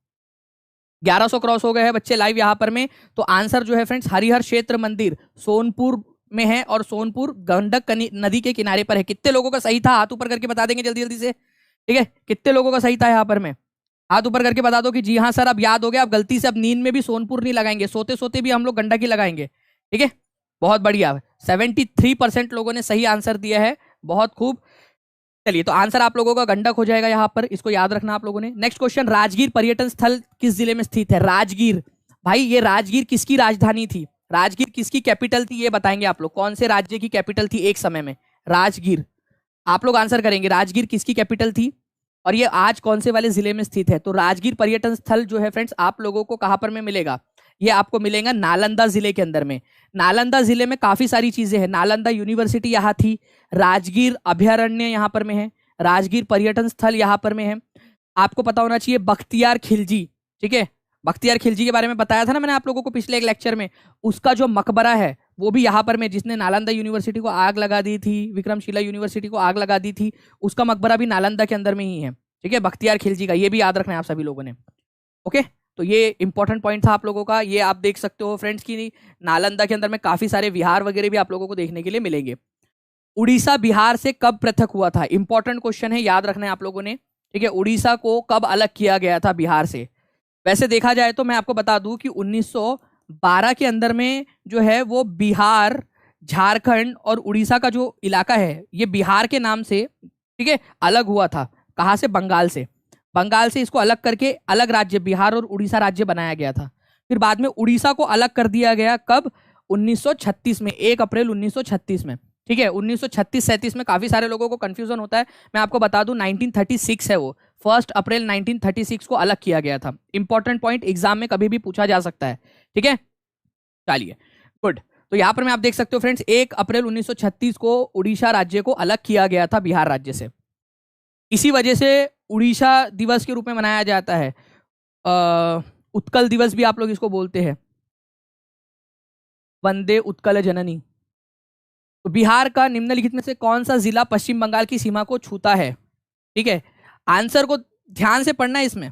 1100 क्रॉस हो गए हैं बच्चे लाइव यहाँ पर में। तो आंसर जो है फ्रेंड्स हरिहर क्षेत्र मंदिर सोनपुर में है, और सोनपुर गंडक नदी के किनारे पर है। कितने लोगों का सही था? हाथ ऊपर करके बता देंगे जल्दी जल्दी से। ठीक है, कितने लोगों का सही था यहाँ पर में? हाथ ऊपर करके बता दो कि जी हाँ सर, अब याद हो गया। अब गलती से अब नींद में भी सोनपुर नहीं लगाएंगे, सोते सोते भी हम लोग गंडक ही लगाएंगे। ठीक है, बहुत बढ़िया, 73% लोगों ने सही आंसर दिया है, बहुत खूब। चलिए, तो आंसर आप लोगों का गंडक हो जाएगा यहाँ पर, इसको याद रखना आप लोगों ने। नेक्स्ट क्वेश्चन, राजगीर पर्यटन स्थल किस जिले में स्थित है? राजगीर, भाई ये राजगीर किसकी राजधानी थी? राजगीर किसकी कैपिटल थी ये बताएंगे आप लोग। कौन से राज्य की कैपिटल थी एक समय में? राजगीर। आप लोग आंसर करेंगे, राजगीर किसकी कैपिटल थी और ये आज कौन से वाले जिले में स्थित है? तो राजगीर पर्यटन स्थल जो है फ्रेंड्स आप लोगों को कहां पर में मिलेगा? ये आपको मिलेगा नालंदा जिले के अंदर में। नालंदा जिले में काफी सारी चीजें हैं। नालंदा यूनिवर्सिटी यहाँ थी, राजगीर अभयारण्य यहाँ पर में है, राजगीर पर्यटन स्थल यहाँ पर में है। आपको पता होना चाहिए बख्तियार खिलजी, ठीक है, बख्तियार खिलजी के बारे में बताया था ना मैंने आप लोगों को पिछले एक लेक्चर में। उसका जो मकबरा है वो भी यहाँ पर में, जिसने नालंदा यूनिवर्सिटी को आग लगा दी थी, विक्रमशिला यूनिवर्सिटी को आग लगा दी थी, उसका मकबरा भी नालंदा के अंदर में ही है। ठीक है, बख्तियार खिलजी का, ये भी याद रखना है आप सभी लोगों ने। ओके, तो ये इंपॉर्टेंट पॉइंट था आप लोगों का। ये आप देख सकते हो फ्रेंड्स की नालंदा के अंदर में काफी सारे विहार वगैरह भी आप लोगों को देखने के लिए मिलेंगे। उड़ीसा बिहार से कब पृथक हुआ था? इंपॉर्टेंट क्वेश्चन है, याद रखना है आप लोगों ने। ठीक है, उड़ीसा को कब अलग किया गया था बिहार से? वैसे देखा जाए तो मैं आपको बता दूं कि 1912 के अंदर में जो है वो बिहार, झारखंड और उड़ीसा का जो इलाका है ये बिहार के नाम से ठीक है, अलग हुआ था। कहाँ से? बंगाल से। बंगाल से इसको अलग करके अलग राज्य बिहार और उड़ीसा राज्य बनाया गया था। फिर बाद में उड़ीसा को अलग कर दिया गया, कब? 1936 में, 1 अप्रैल 1936 में। ठीक है, 1936-37 में काफी सारे लोगों को कंफ्यूजन होता है। मैं आपको बता दूं 1936 है वो, 1 अप्रैल 1936 को अलग किया गया था। इंपॉर्टेंट पॉइंट, एग्जाम में कभी भी पूछा जा सकता है। ठीक है, चलिए, गुड। तो यहाँ पर मैं आप देख सकते हो फ्रेंड्स, 1 अप्रैल 1936 को उड़ीसा राज्य को अलग किया गया था बिहार राज्य से। इसी वजह से उड़ीसा दिवस के रूप में मनाया जाता है। उत्कल दिवस भी आप लोग इसको बोलते हैं, वंदे उत्कल जननी। तो बिहार का निम्नलिखित में से कौन सा जिला पश्चिम बंगाल की सीमा को छूता है? ठीक है, आंसर को ध्यान से पढ़ना है। इसमें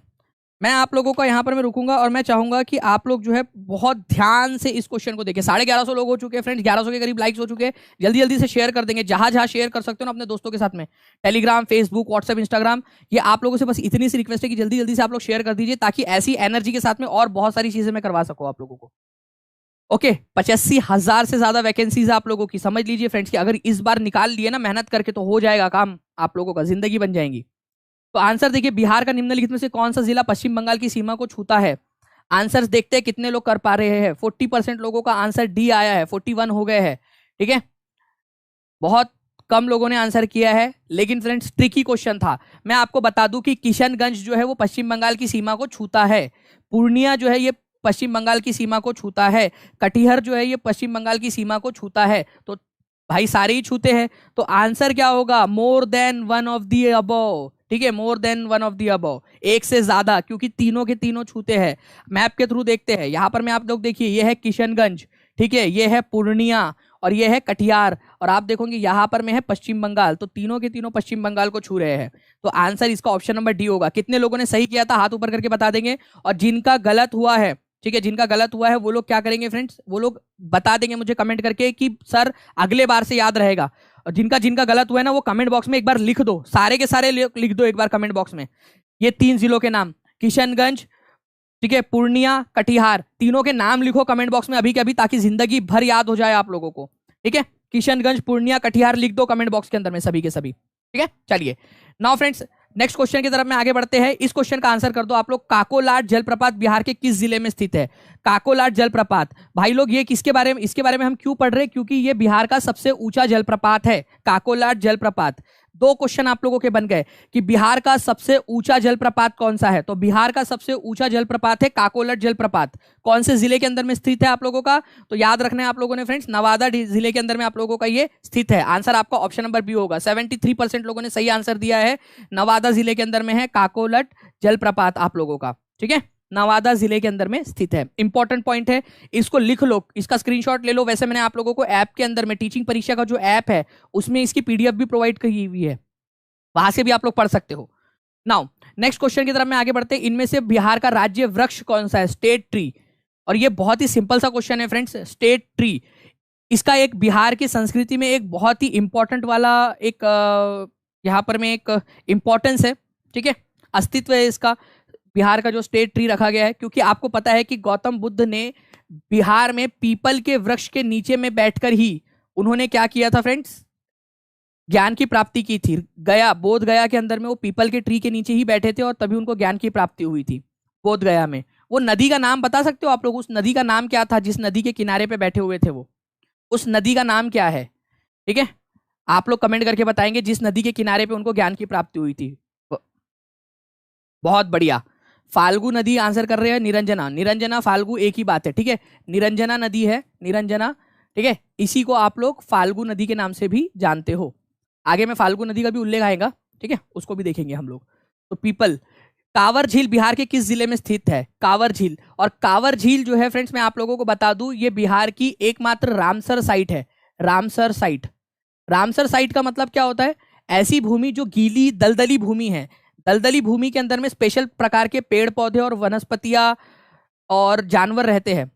मैं आप लोगों का यहाँ पर मैं रुकूंगा और मैं चाहूंगा कि आप लोग जो है बहुत ध्यान से इस क्वेश्चन को देखें। 1150 लोग हो चुके हैं फ्रेंड्स, 1100 के करीब लाइक्स हो चुके हैं। जल्दी जल्दी से शेयर कर देंगे, जहां जहां शेयर कर सकते हो ना अपने दोस्तों के साथ में, टेलीग्राम, फेसबुक, व्हाट्सएप, इंस्टाग्राम। ये आप लोगों से बस इतनी सी रिक्वेस्ट है कि जल्दी जल्दी से आप लोग शेयर कर दीजिए, ताकि ऐसी एनर्जी के साथ में और बहुत सारी चीजें मैं करवा सकूँ आप लोगों को। ओके, 85,000 से ज्यादा वैकेंसीज आप लोगों की। समझ लीजिए फ्रेंड्स कि अगर इस बार निकाल लिए ना मेहनत करके, तो हो जाएगा काम आप लोगों का, जिंदगी बन जाएंगी। तो आंसर देखिए, बिहार का निम्नलिखित में से कौन सा जिला पश्चिम बंगाल की सीमा को छूता है? आंसर देखते हैं कितने लोग कर पा रहे हैं। 40% लोगों का आंसर डी आया है, 41 हो गए हैं। ठीक है, बहुत कम लोगों ने आंसर किया है, लेकिन फ्रेंड्स ट्रिकी क्वेश्चन था। मैं आपको बता दूं कि किशनगंज जो है वो पश्चिम बंगाल की सीमा को छूता है, पूर्णिया जो है ये पश्चिम बंगाल की सीमा को छूता है, कटिहार जो है ये पश्चिम बंगाल की सीमा को छूता है। तो भाई सारे ही छूते हैं, तो आंसर क्या होगा? More than one of the above. ठीक है, more than one of the above, एक से ज्यादा, क्योंकि तीनों के तीनों छूते हैं। मैप के थ्रू देखते हैं, यहां पर मैं आप लोग देखिए, ये है किशनगंज, ठीक है, ये है पूर्णिया और ये है कटिहार, और आप देखोगे यहां पर में है पश्चिम बंगाल। तो तीनों के तीनों पश्चिम बंगाल को छू रहे हैं। तो आंसर इसका ऑप्शन नंबर डी होगा। कितने लोगों ने सही किया था हाथ ऊपर करके बता देंगे, और जिनका गलत हुआ है, ठीक है, जिनका गलत हुआ है वो लोग क्या करेंगे फ्रेंड्स, वो लोग बता देंगे मुझे कमेंट करके कि सर अगले बार से याद रहेगा। और जिनका जिनका गलत हुआ है ना, वो कमेंट बॉक्स में एक बार लिख दो, सारे के सारे लिख दो एक बार कमेंट बॉक्स में, ये 3 जिलों के नाम, किशनगंज, ठीक है, पूर्णिया, कटिहार, तीनों के नाम लिखो कमेंट बॉक्स में अभी के अभी, ताकि जिंदगी भर याद हो जाए आप लोगों को। ठीक है, किशनगंज, पूर्णिया, कटिहार लिख दो कमेंट बॉक्स के अंदर में सभी के सभी। ठीक है, चलिए नाउ फ्रेंड्स नेक्स्ट क्वेश्चन की तरफ में आगे बढ़ते हैं। इस क्वेश्चन का आंसर कर दो आप लोग। काकोलाट जलप्रपात बिहार के किस जिले में स्थित है? काकोलाट जलप्रपात, भाई लोग ये किसके बारे में, इसके बारे में हम क्यों पढ़ रहे हैं? क्योंकि ये बिहार का सबसे ऊंचा जलप्रपात है, काकोलाट जलप्रपात। 2 क्वेश्चन आप लोगों के बन गए कि बिहार का सबसे ऊंचा जलप्रपात कौन सा है। तो बिहार का सबसे ऊंचा जलप्रपात है काकोलट जलप्रपात। कौन से जिले के अंदर में स्थित है आप लोगों का? तो याद रखना है आप लोगों ने फ्रेंड्स, नवादा जिले के अंदर में आप लोगों का ये स्थित है। आंसर आपका ऑप्शन नंबर बी होगा। 73% लोगों ने सही आंसर दिया है, नवादा जिले के अंदर में है काकोलट जलप्रपात आप लोगों का। ठीक है, नवादा जिले के अंदर में स्थित है। इंपॉर्टेंट पॉइंट है, इसको लिख लो, इसका स्क्रीनशॉट ले लो। वैसे मैंने आप लोगों को ऐप के अंदर में, टीचिंग परीक्षा का जो ऐप है उसमें इसकी पीडीएफ भी प्रोवाइड की हुई है, वहां से भी आप लोग पढ़ सकते हो। नाउ नेक्स्ट क्वेश्चन की तरफ में आगे बढ़ते हैं। इनमें से बिहार का राज्य वृक्ष कौन सा है? State tree. और ये बहुत ही सिंपल सा क्वेश्चन है फ्रेंड्स, स्टेट ट्री। इसका एक बिहार की संस्कृति में एक बहुत ही इंपॉर्टेंट वाला एक यहाँ पर में एक इंपॉर्टेंस है। ठीक है, अस्तित्व है इसका, बिहार का जो स्टेट ट्री रखा गया है। क्योंकि आपको पता है कि गौतम बुद्ध ने बिहार में पीपल के वृक्ष के नीचे में बैठकर ही उन्होंने क्या किया था फ्रेंड्स? ज्ञान की प्राप्ति की थी। गया, बोध गया के अंदर में वो पीपल के ट्री के नीचे ही बैठे थे और तभी उनको ज्ञान की प्राप्ति हुई थी बोध गया में। वो नदी का नाम बता सकते हो आप लोग? उस नदी का नाम क्या था जिस नदी के किनारे पे बैठे हुए थे वो? उस नदी का नाम क्या है? ठीक है, आप लोग कमेंट करके बताएंगे जिस नदी के किनारे पे उनको ज्ञान की प्राप्ति हुई थी। बहुत बढ़िया, फाल्गु नदी आंसर कर रहे हैं। निरंजना, निरंजना फाल्गु एक ही बात है। ठीक है, निरंजना नदी है, निरंजना। ठीक है, इसी को आप लोग फाल्गु नदी के नाम से भी जानते हो। आगे में फाल्गु नदी का भी उल्लेख आएगा, ठीक है, उसको भी देखेंगे हम लोग। तो पीपल, कांवर झील बिहार के किस जिले में स्थित है? कांवर झील। और कांवर झील जो है फ्रेंड्स मैं आप लोगों को बता दूं, ये बिहार की एकमात्र रामसर साइट है। रामसर साइट, रामसर साइट का मतलब क्या होता है? ऐसी भूमि जो गीली दलदली भूमि है, दलदली भूमि के अंदर में स्पेशल प्रकार के पेड़ पौधे और वनस्पतियां और जानवर रहते हैं।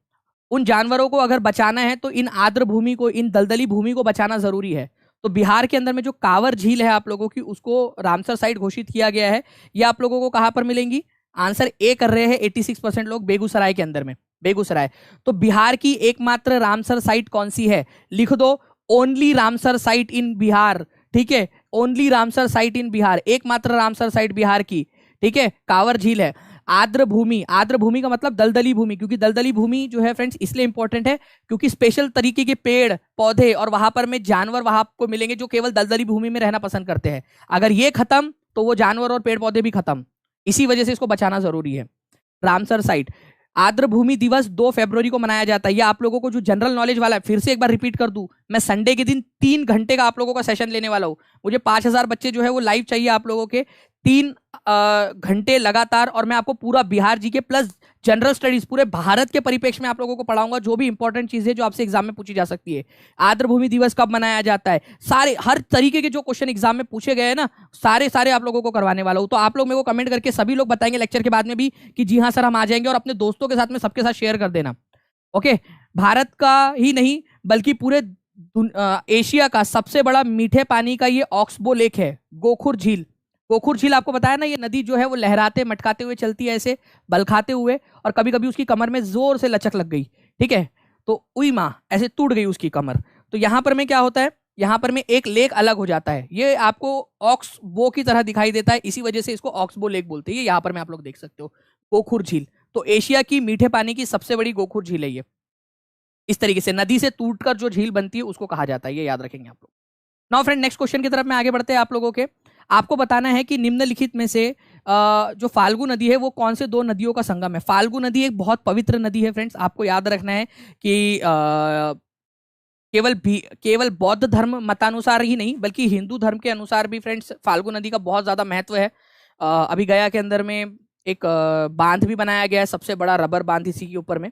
उन जानवरों को अगर बचाना है तो इन आर्द्र भूमि को, इन दलदली भूमि को बचाना जरूरी है। तो बिहार के अंदर में जो कांवर झील है आप लोगों की, उसको रामसर साइट घोषित किया गया है। ये आप लोगों को कहां पर मिलेंगी? आंसर ए कर रहे हैं 86% लोग, बेगूसराय के अंदर में, बेगूसराय। तो बिहार की एकमात्र रामसर साइट कौन सी है? लिख दो, ओनली रामसर साइट इन बिहार। ठीक है, ओनली रामसर साइट इन बिहार, एकमात्र रामसर साइट बिहार की, ठीक है, कांवर झील है। आर्द्र भूमि, आर्द्र भूमि का मतलब दलदली भूमि, क्योंकि दलदली भूमि जो है फ्रेंड्स इसलिए इंपॉर्टेंट है क्योंकि स्पेशल तरीके के पेड़ पौधे और वहां पर में जानवर वहां आपको मिलेंगे जो केवल दलदली भूमि में रहना पसंद करते हैं। अगर ये खत्म तो वो जानवर और पेड़ पौधे भी खत्म, इसी वजह से इसको बचाना जरूरी है। Ramsar site. आर्द्र भूमि दिवस 2 फरवरी को मनाया जाता है। ये आप लोगों को जो जनरल नॉलेज वाला है, फिर से एक बार रिपीट कर दूं, मैं संडे के दिन 3 घंटे का आप लोगों का सेशन लेने वाला हूं। मुझे 5000 बच्चे जो है वो लाइव चाहिए आप लोगों के, 3 घंटे लगातार, और मैं आपको पूरा बिहार जी के प्लस जनरल स्टडीज पूरे भारत के परिप्रेक्ष्य में आप लोगों को पढ़ाऊंगा, जो भी इंपॉर्टेंट चीज है जो आपसे एग्जाम में पूछी जा सकती है। आर्द्र भूमि दिवस कब मनाया जाता है, सारे हर तरीके के जो क्वेश्चन एग्जाम में पूछे गए हैं ना, सारे आप लोगों को करवाने वाला हूं। तो आप लोग मेरे को कमेंट करके सभी लोग बताएंगे लेक्चर के बाद में भी कि जी हाँ सर हम आ जाएंगे, और अपने दोस्तों के साथ में सबके साथ शेयर कर देना। ओके, भारत का ही नहीं बल्कि पूरे एशिया का सबसे बड़ा मीठे पानी का ये ऑक्सबो लेक है, गोखुर झील। गोखुर झील आपको बताया ना, ये नदी जो है वो लहराते मटकाते हुए चलती है, ऐसे बलखाते हुए, और कभी कभी उसकी कमर में जोर से लचक लग गई, ठीक है, तो उई माँ ऐसे टूट गई उसकी कमर। तो यहाँ पर में क्या होता है, यहाँ पर में एक लेक अलग हो जाता है, ये आपको ऑक्सबो की तरह दिखाई देता है, इसी वजह से इसको ऑक्सबो लेक बोलते हैं। यहाँ पर में आप लोग देख सकते हो गोखुर झील, तो एशिया की मीठे पानी की सबसे बड़ी गोखुर झील है ये। इस तरीके से नदी से टूटकर जो झील बनती है उसको कहा जाता है, ये याद रखेंगे आप लोग। नाउ फ्रेंड, नेक्स्ट क्वेश्चन की तरफ में आगे बढ़ते हैं आप लोगों के। आपको बताना है कि निम्नलिखित में से जो फाल्गु नदी है वो कौन से 2 नदियों का संगम है। फाल्गु नदी एक बहुत पवित्र नदी है फ्रेंड्स, आपको याद रखना है कि केवल बौद्ध धर्म मतानुसार ही नहीं बल्कि हिंदू धर्म के अनुसार भी फ्रेंड्स फाल्गु नदी का बहुत ज्यादा महत्व है। अभी गया के अंदर में एक बांध भी बनाया गया है, सबसे बड़ा रबर बांध इसी के ऊपर में,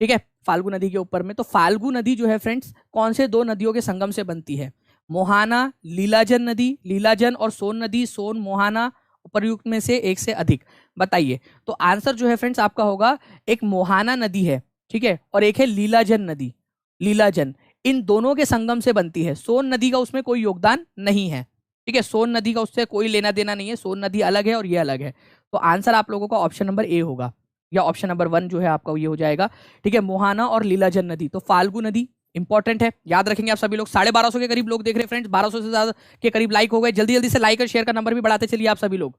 ठीक है, फाल्गु नदी के ऊपर में। तो फाल्गु नदी जो है फ्रेंड्स कौन से 2 नदियों के संगम से बनती है, मोहाना लीलाजन नदी, लीलाजन और सोन नदी, सोन मोहाना उपर्युक्त में से एक से अधिक, बताइए। तो आंसर जो है फ्रेंड्स आपका होगा, एक मोहाना नदी है, ठीक है, और एक है लीलाजन नदी, लीलाजन, इन दोनों के संगम से बनती है। सोन नदी का उसमें कोई योगदान नहीं है, ठीक है, सोन नदी का उससे कोई लेना देना नहीं है, सोन नदी अलग है और ये अलग है। तो आंसर आप लोगों का ऑप्शन नंबर ए होगा, या ऑप्शन नंबर 1 जो है आपका ये हो जाएगा, ठीक है, मोहाना और लीलाजन नदी। तो फाल्गु नदी इंपॉर्टेंट है, याद रखेंगे आप सभी लोग। 1250 के करीब लोग देख रहे हैं फ्रेंड्स, 1200 से ज्यादा के करीब लाइक हो गए, जल्दी जल्दी से लाइक और शेयर का नंबर भी बढ़ाते चलिए आप सभी लोग।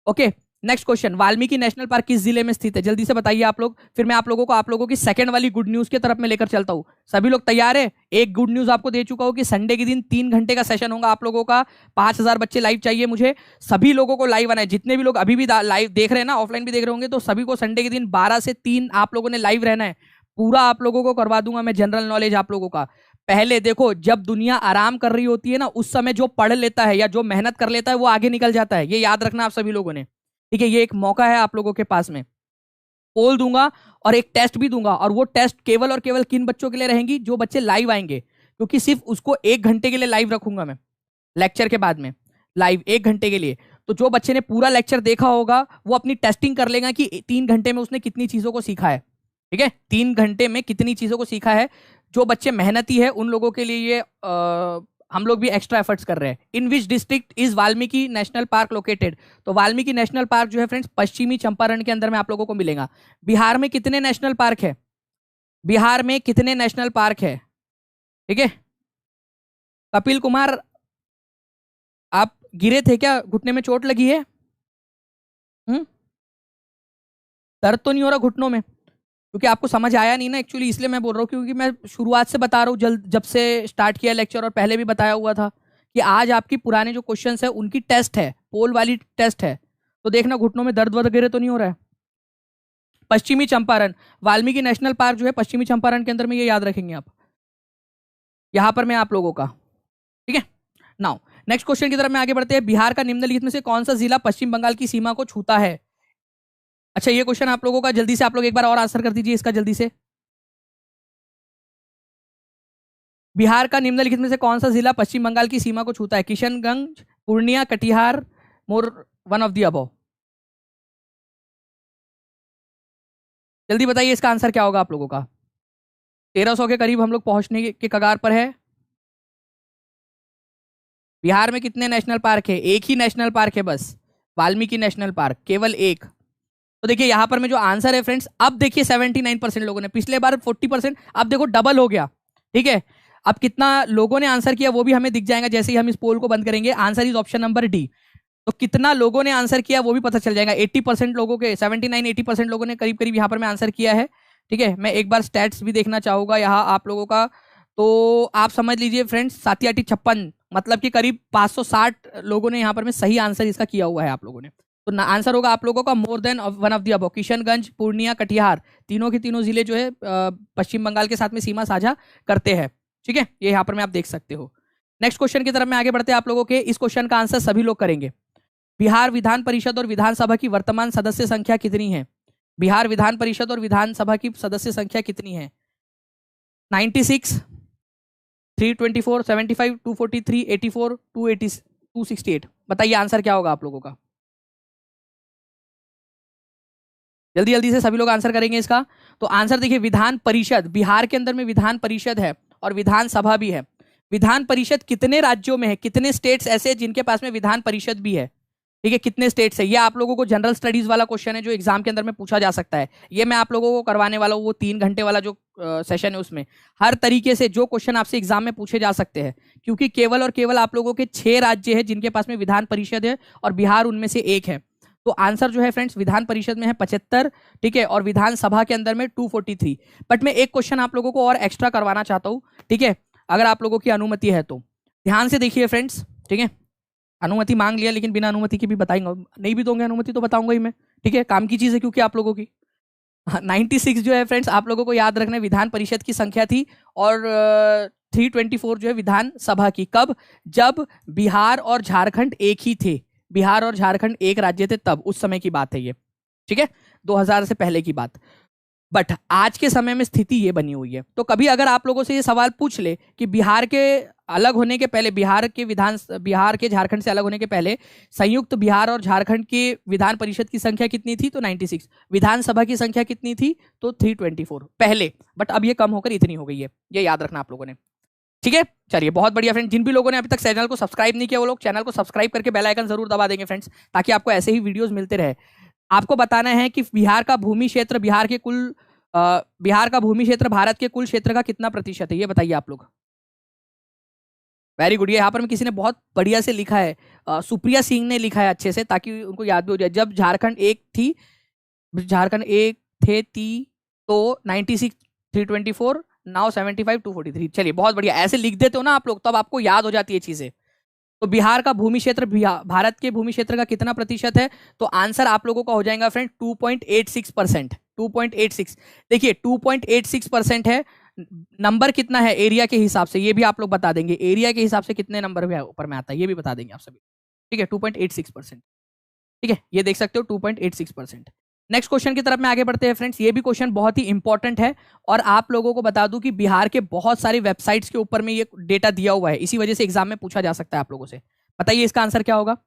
Okay, next question, Valmiki national park किस जिले में स्थित है, जल्दी से बताइए आप लोग, फिर मैं आप लोगों की सेकंड वाली गुड न्यूज की तरफ में लेकर चलता हूं। सभी लोग तैयार है? एक गुड न्यूज आपको दे चुका हूं कि संडे के दिन 3 घंटे का सेशन होगा आप लोगों का, 5000 बच्चे लाइव चाहिए मुझे, सभी लोगों को लाइव आना है। जितने भी लोग अभी भी लाइव देख रहे हैं ना, ऑफलाइन भी देख रहे होंगे, तो सभी को संडे के दिन 12 से 3 आप लोगों ने लाइव रहना है। पूरा आप लोगों को करवा दूंगा मैं जनरल नॉलेज आप लोगों का। पहले देखो, जब दुनिया आराम कर रही होती है ना, उस समय जो पढ़ लेता है या जो मेहनत कर लेता है वो आगे निकल जाता है, ये याद रखना आप सभी लोगों ने, ठीक है। ये एक मौका है आप लोगों के पास में, पोल दूंगा और एक टेस्ट भी दूंगा, और वो टेस्ट केवल और केवल किन बच्चों के लिए रहेंगी, जो बच्चे लाइव आएंगे, क्योंकि सिर्फ उसको 1 घंटे के लिए लाइव रखूंगा मैं, लेक्चर के बाद में लाइव 1 घंटे के लिए। तो जो बच्चे ने पूरा लेक्चर देखा होगा वो अपनी टेस्टिंग कर लेगा कि 3 घंटे में उसने कितनी चीजों को सीखा है, ठीक है, 3 घंटे में कितनी चीजों को सीखा है। जो बच्चे मेहनती है उन लोगों के लिए ये हम लोग भी एक्स्ट्रा एफर्ट्स कर रहे हैं। In which district is Valmiki national park located, तो वाल्मीकि नेशनल पार्क जो है फ्रेंड्स पश्चिमी चंपारण के अंदर में आप लोगों को मिलेगा। बिहार में कितने नेशनल पार्क है, बिहार में कितने नेशनल पार्क है, ठीक है। कपिल कुमार, आप गिरे थे क्या, घुटने में चोट लगी है? दर्द तो नहीं हो रहा घुटनों में? क्योंकि आपको समझ आया नहीं ना एक्चुअली, इसलिए मैं बोल रहा हूँ, क्योंकि मैं शुरुआत से बता रहा हूँ, जब से स्टार्ट किया लेक्चर, और पहले भी बताया हुआ था कि आज आपकी पुराने जो क्वेश्चंस है उनकी टेस्ट है, पोल वाली टेस्ट है। तो देखना घुटनों में दर्द वगैरह तो नहीं हो रहा है। पश्चिमी चंपारण, वाल्मीकि नेशनल पार्क जो है पश्चिमी चंपारण के अंदर में, ये याद रखेंगे आप, यहां पर मैं आप लोगों का, ठीक है। नाउ नेक्स्ट क्वेश्चन की तरफ में आगे बढ़ते हैं। बिहार का निम्नलिखित में से कौन सा जिला पश्चिम बंगाल की सीमा को छूता है? अच्छा, ये क्वेश्चन आप लोगों का, जल्दी से आप लोग एक बार और आंसर कर दीजिए इसका जल्दी से। बिहार का निम्नलिखित में से कौन सा जिला पश्चिम बंगाल की सीमा को छूता है? Kishanganj, Purnia, Katihar, more one of the above, जल्दी बताइए इसका आंसर क्या होगा आप लोगों का। 1300 के करीब हम लोग पहुंचने के कगार पर है। बिहार में कितने नेशनल पार्क है? एक ही नेशनल पार्क है बस, वाल्मीकि नेशनल पार्क, केवल एक। तो देखिए यहाँ पर में जो आंसर है फ्रेंड्स, अब देखिए 79% लोगों ने, पिछले बार 40%, अब देखो डबल हो गया, ठीक है। अब कितना लोगों ने आंसर किया वो भी हमें दिख जाएगा जैसे ही हम इस पोल को बंद करेंगे। Answer is option number D. तो कितना लोगों ने आंसर किया वो भी पता चल जाएगा। 80% लोगों के 79-80% लोगों ने करीब करीब यहाँ पर मैं आंसर किया है। ठीक है, मैं एक बार स्टैट्स भी देखना चाहूंगा यहाँ आप लोगों का। तो आप समझ लीजिए फ्रेंड्स 7-8-56 मतलब कि करीब 560 लोगों ने यहाँ पर में सही आंसर इसका किया हुआ है आप लोगों ने। तो आंसर होगा आप लोगों का more than one of the above. Kishanganj, Purnia, Katihar तीनों के तीनों जिले जो है पश्चिम बंगाल के साथ में सीमा साझा करते हैं। ठीक है, ये यहाँ पर में आप देख सकते हो। नेक्स्ट क्वेश्चन की तरफ में आगे बढ़ते हैं आप लोगों के। इस क्वेश्चन का आंसर सभी लोग करेंगे। बिहार विधान परिषद और विधानसभा की वर्तमान सदस्य संख्या कितनी है? बिहार विधान परिषद और विधानसभा की सदस्य संख्या कितनी है? 96, 324, 75, 243, 84, 268। बताइए आंसर क्या होगा आप लोगों का? जल्दी जल्दी से सभी लोग आंसर करेंगे इसका। तो आंसर देखिए, विधान परिषद, बिहार के अंदर में विधान परिषद है और विधानसभा भी है। विधान परिषद कितने राज्यों में है, कितने स्टेट्स ऐसे जिनके पास में विधान परिषद भी है? ठीक है, कितने स्टेट्स है? ये आप लोगों को जनरल स्टडीज वाला क्वेश्चन है जो एग्जाम के अंदर में पूछा जा सकता है। ये मैं आप लोगों को करवाने वाला हूँ वो 3 घंटे वाला जो सेशन है उसमें हर तरीके से जो क्वेश्चन आपसे एग्जाम में पूछे जा सकते हैं, क्योंकि केवल और केवल आप लोगों के 6 राज्य है जिनके पास में विधान परिषद है और बिहार उनमें से एक है। तो आंसर जो है फ्रेंड्स विधान परिषद में है 75, ठीक है, और विधानसभा के अंदर में 243। बट मैं एक क्वेश्चन आप लोगों को और एक्स्ट्रा करवाना चाहता हूँ, ठीक है, अगर आप लोगों की अनुमति है तो ध्यान से देखिए फ्रेंड्स। ठीक है, अनुमति मांग लिया लेकिन बिना अनुमति के भी बताएंगे, नहीं भी दोगे अनुमति तो बताऊंगा ही मैं। ठीक है, काम की चीज है क्योंकि आप लोगों की 96 जो है फ्रेंड्स आप लोगों को याद रखना है विधान परिषद की संख्या थी और 324 जो है विधानसभा की। कब? जब बिहार और झारखंड एक ही थे, बिहार और झारखंड एक राज्य थे, तब उस समय की बात है ये। ठीक है, 2000 से पहले की बात। बट आज के समय में स्थिति ये बनी हुई है। तो कभी अगर आप लोगों से ये सवाल पूछ ले कि बिहार के अलग होने के पहले, बिहार के झारखंड से अलग होने के पहले संयुक्त बिहार और झारखंड के विधान परिषद की संख्या कितनी थी? तो 96। विधानसभा की संख्या कितनी थी? तो 324 पहले, बट अब ये कम होकर इतनी हो गई है। ये याद रखना आप लोगों ने। ठीक है, चलिए बहुत बढ़िया फ्रेंड। जिन भी लोगों ने अभी तक चैनल को सब्सक्राइब नहीं किया वो लोग चैनल को सब्सक्राइब करके बेल आइकन जरूर दबा देंगे फ्रेंड्स, ताकि आपको ऐसे ही वीडियोस मिलते रहे। आपको बताना है कि बिहार का भूमि क्षेत्र बिहार का भूमि क्षेत्र भारत के कुल क्षेत्र का कितना प्रतिशत है, ये बताइए आप लोग। Very good. ये यहाँ पर किसी ने बहुत बढ़िया से लिखा है, सुप्रिया सिंह ने लिखा है अच्छे से, ताकि उनको याद भी हो जाए। जब झारखंड एक थे तो 96 324, नाउ 75 243। चलिए बहुत बढ़िया, ऐसे लिख देते हो ना आप लोग तब आपको याद हो जाती है चीजें। तो बिहार का भूमि क्षेत्र, भारत के भूमि क्षेत्र का कितना प्रतिशत है? तो आंसर आप लोगों का हो जाएगा फ्रेंड 2.86%। 2.86, देखिए 2.86% है। नंबर कितना है एरिया के हिसाब से ये भी आप लोग बता देंगे। एरिया के हिसाब से कितने नंबर ऊपर में आता है ये भी बता देंगे आप सभी। ठीक है, 2.86%। ठीक है, ये देख सकते हो 2.86%। नेक्स्ट क्वेश्चन की तरफ में आगे बढ़ते हैं फ्रेंड्स। ये भी क्वेश्चन बहुत ही इंपॉर्टेंट है और आप लोगों को बता दूं कि बिहार के बहुत सारी वेबसाइट्स के ऊपर में ये डेटा दिया हुआ है, इसी वजह से एग्जाम में पूछा जा सकता है आप लोगों से। बताइए इसका आंसर क्या होगा?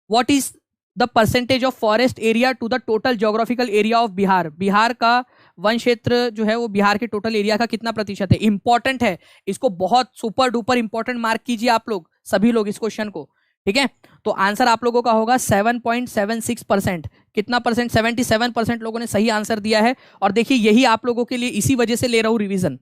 What is the percentage of forest area to the total geographical area of Bihar? Bihar का वन क्षेत्र जो है वो बिहार के टोटल एरिया का कितना प्रतिशत है? इंपॉर्टेंट है, इसको बहुत सुपर डुपर इंपॉर्टेंट मार्क कीजिए आप लोग, सभी लोग इस क्वेश्चन को। ठीक है, तो आंसर आप लोगों का होगा 7.76%। कितना परसेंट? 77% लोगों ने सही आंसर दिया है। और देखिए यही आप लोगों के लिए इसी वजह से ले रहा हूं रिवीजन।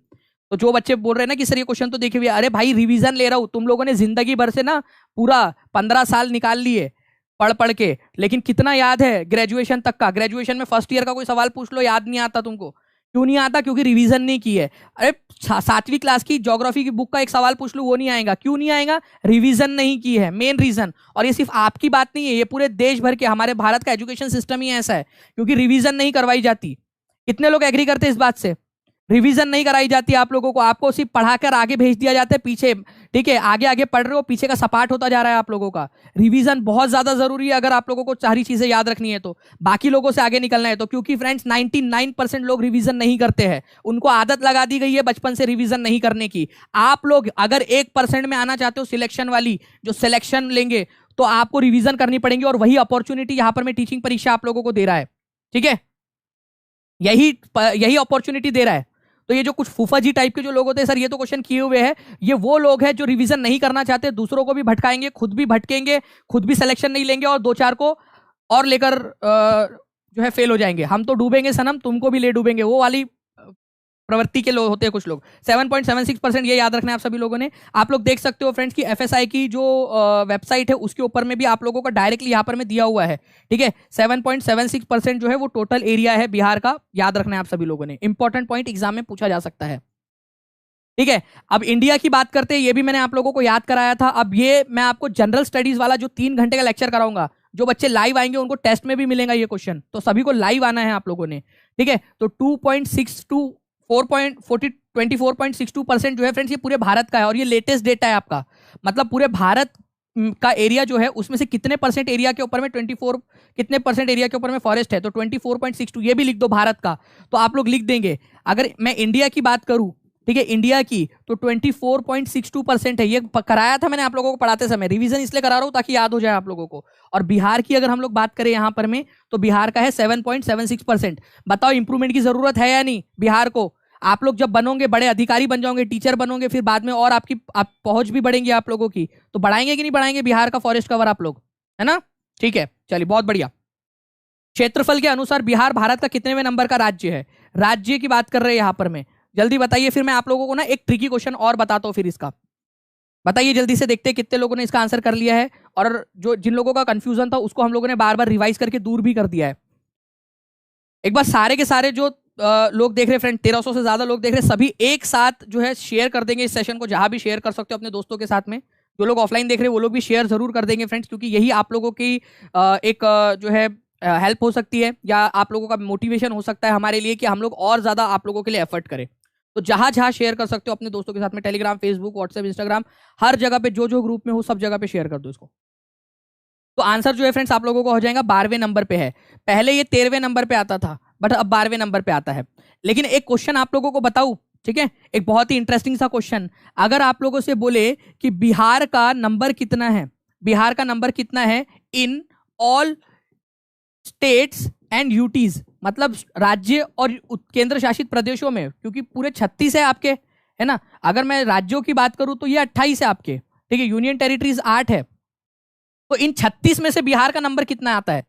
तो जो बच्चे बोल रहे हैं ना कि सर ये क्वेश्चन तो देखे हुए, अरे भाई रिवीजन ले रहा हूं, तुम लोगों ने जिंदगी भर से ना पूरा 15 साल निकाल लिए पढ़ पढ़ के, लेकिन कितना याद है ग्रेजुएशन तक का? ग्रेजुएशन में फर्स्ट ईयर का कोई सवाल पूछ लो, याद नहीं आता तुमको। क्यों नहीं आता? क्योंकि रिवीजन नहीं की है। अरे 7वीं क्लास की ज्योग्राफी की बुक का एक सवाल पूछ लो, वो नहीं आएगा। क्यों नहीं आएगा? रिवीजन नहीं की है, मेन रीजन। और ये सिर्फ आपकी बात नहीं है, ये पूरे देश भर के, हमारे भारत का एजुकेशन सिस्टम ही ऐसा है, क्योंकि रिवीजन नहीं करवाई जाती। कितने लोग एग्री करते हैं इस बात से? रिवीजन नहीं कराई जाती आप लोगों को, आपको सिर्फ पढ़ाकर आगे भेज दिया जाता है पीछे। ठीक है, आगे आगे पढ़ रहे हो, पीछे का सपाट होता जा रहा है आप लोगों का। रिवीजन बहुत ज्यादा जरूरी है अगर आप लोगों को सारी चीजें याद रखनी है तो, बाकी लोगों से आगे निकलना है तो। क्योंकि फ्रेंड्स 99% लोग रिवीजन नहीं करते हैं, उनको आदत लगा दी गई है बचपन से रिवीजन नहीं करने की। आप लोग अगर 1% में आना चाहते हो सिलेक्शन वाली, जो सिलेक्शन लेंगे, तो आपको रिवीजन करनी पड़ेगी। और वही अपॉर्चुनिटी यहां पर मैं टीचिंग परीक्षा आप लोगों को दे रहा है। ठीक है, यही अपॉर्चुनिटी दे रहा है। तो ये जो कुछ फूफा जी टाइप के जो लोग होते हैं, सर ये तो क्वेश्चन किए हुए हैं, ये वो लोग हैं जो रिवीजन नहीं करना चाहते, दूसरों को भी भटकाएंगे, खुद भी भटकेंगे, खुद भी सिलेक्शन नहीं लेंगे और 2-4 को और लेकर जो है फेल हो जाएंगे। हम तो डूबेंगे सनम, तुमको भी ले डूबेंगे, वो वाली प्रवृत्ति के लोग होते हैं कुछ लोग। 7.76% ये याद रखना है आप सभी लोगों ने। आप लोग देख सकते हो फ्रेंड्स कि एफएसआई की जो वेबसाइट है उसके ऊपर में भी आप लोगों का डायरेक्टली यहाँ पर में दिया हुआ है, ठीक है। 7.76% जो है वो टोटल एरिया है बिहार का, याद रखना है आप सभी लोगों ने। इंपॉर्टेंट पॉइंट एग्जाम में पूछा जा सकता है, ठीक है। अब इंडिया की बात करते हैं, ये भी मैंने आप लोगों को याद कराया था। अब ये मैं आपको जनरल स्टडीज वाला जो 3 घंटे का लेक्चर कराऊंगा, जो बच्चे लाइव आएंगे उनको टेस्ट में भी मिलेगा ये क्वेश्चन, तो सभी को लाइव आना है आप लोगों ने, ठीक है। तो 24.62% जो है फ्रेंड्स ये पूरे भारत का है, और ये लेटेस्ट डेटा है आपका। मतलब पूरे भारत का एरिया जो है उसमें से कितने परसेंट एरिया के ऊपर में 24 कितने परसेंट एरिया के ऊपर में फॉरेस्ट है, तो 24.62 ये भी लिख दो भारत का, तो आप लोग लिख देंगे। अगर मैं इंडिया की बात करूं, ठीक है, इंडिया की, तो 24.62% है। ये कराया था मैंने आप लोगों को पढ़ाते समय, रिवीजन इसलिए करा रहा हूं ताकि याद हो जाए आप लोगों को। और बिहार की अगर हम लोग बात करें यहां पर में, तो बिहार का है 7.76%। बताओ इंप्रूवमेंट की जरूरत है या नहीं बिहार को? आप लोग जब बनोगे, बड़े अधिकारी बन जाओगे, टीचर बनोगे, फिर बाद में और आपकी पहुंच भी बढ़ेंगी आप लोगों की, तो बढ़ाएंगे कि नहीं बढ़ाएंगे बिहार का फॉरेस्ट कवर आप लोग, है ना? ठीक है, चलिए बहुत बढ़िया। क्षेत्रफल के अनुसार बिहार भारत का कितनेवें नंबर का राज्य है? राज्य की बात कर रहे हैं यहां पर में, जल्दी बताइए। फिर मैं आप लोगों को ना एक ट्रिकी क्वेश्चन और बताता हूं, फिर इसका बताइए जल्दी से, देखते हैं कितने लोगों ने इसका आंसर कर लिया है, और जो जिन लोगों का कंफ्यूजन था उसको हम लोगों ने बार बार रिवाइज करके दूर भी कर दिया है। एक बार सारे के सारे जो लोग देख रहे हैं फ्रेंड, 1300 से ज्यादा लोग देख रहे हैं, सभी एक साथ जो है शेयर कर देंगे इस सेशन को, जहां भी शेयर कर सकते हो अपने दोस्तों के साथ में। जो लोग ऑफलाइन देख रहे हैं वो लोग भी शेयर जरूर कर देंगे फ्रेंड्स, क्योंकि यही आप लोगों की एक जो है हेल्प हो सकती है, या आप लोगों का मोटिवेशन हो सकता है हमारे लिए कि हम लोग और ज्यादा आप लोगों के लिए एफर्ट करें। तो जहां जहां शेयर कर सकते हो अपने दोस्तों के साथ में, टेलीग्राम, फेसबुक, व्हाट्सएप, इंस्टाग्राम, हर जगह पे जो ग्रुप में हो सब जगह पे शेयर कर दो इसको। तो आंसर जो है फ्रेंड्स आप लोगों को हो जाएगा 12वें नंबर पे है। पहले ये 13वें नंबर पे आता था, बट अब 12वें नंबर पे आता है। लेकिन एक क्वेश्चन आप लोगों को बताऊं, ठीक है, एक बहुत ही इंटरेस्टिंग सा क्वेश्चन। अगर आप लोगों से बोले कि बिहार का नंबर कितना है, बिहार का नंबर कितना है in all states and UTs, मतलब राज्य और केंद्र शासित प्रदेशों में, क्योंकि पूरे 36 है आपके, है ना। अगर मैं राज्यों की बात करूं तो ये 28 है आपके, ठीक है। यूनियन टेरिटरीज 8 है। तो इन 36 में से बिहार का नंबर कितना आता है?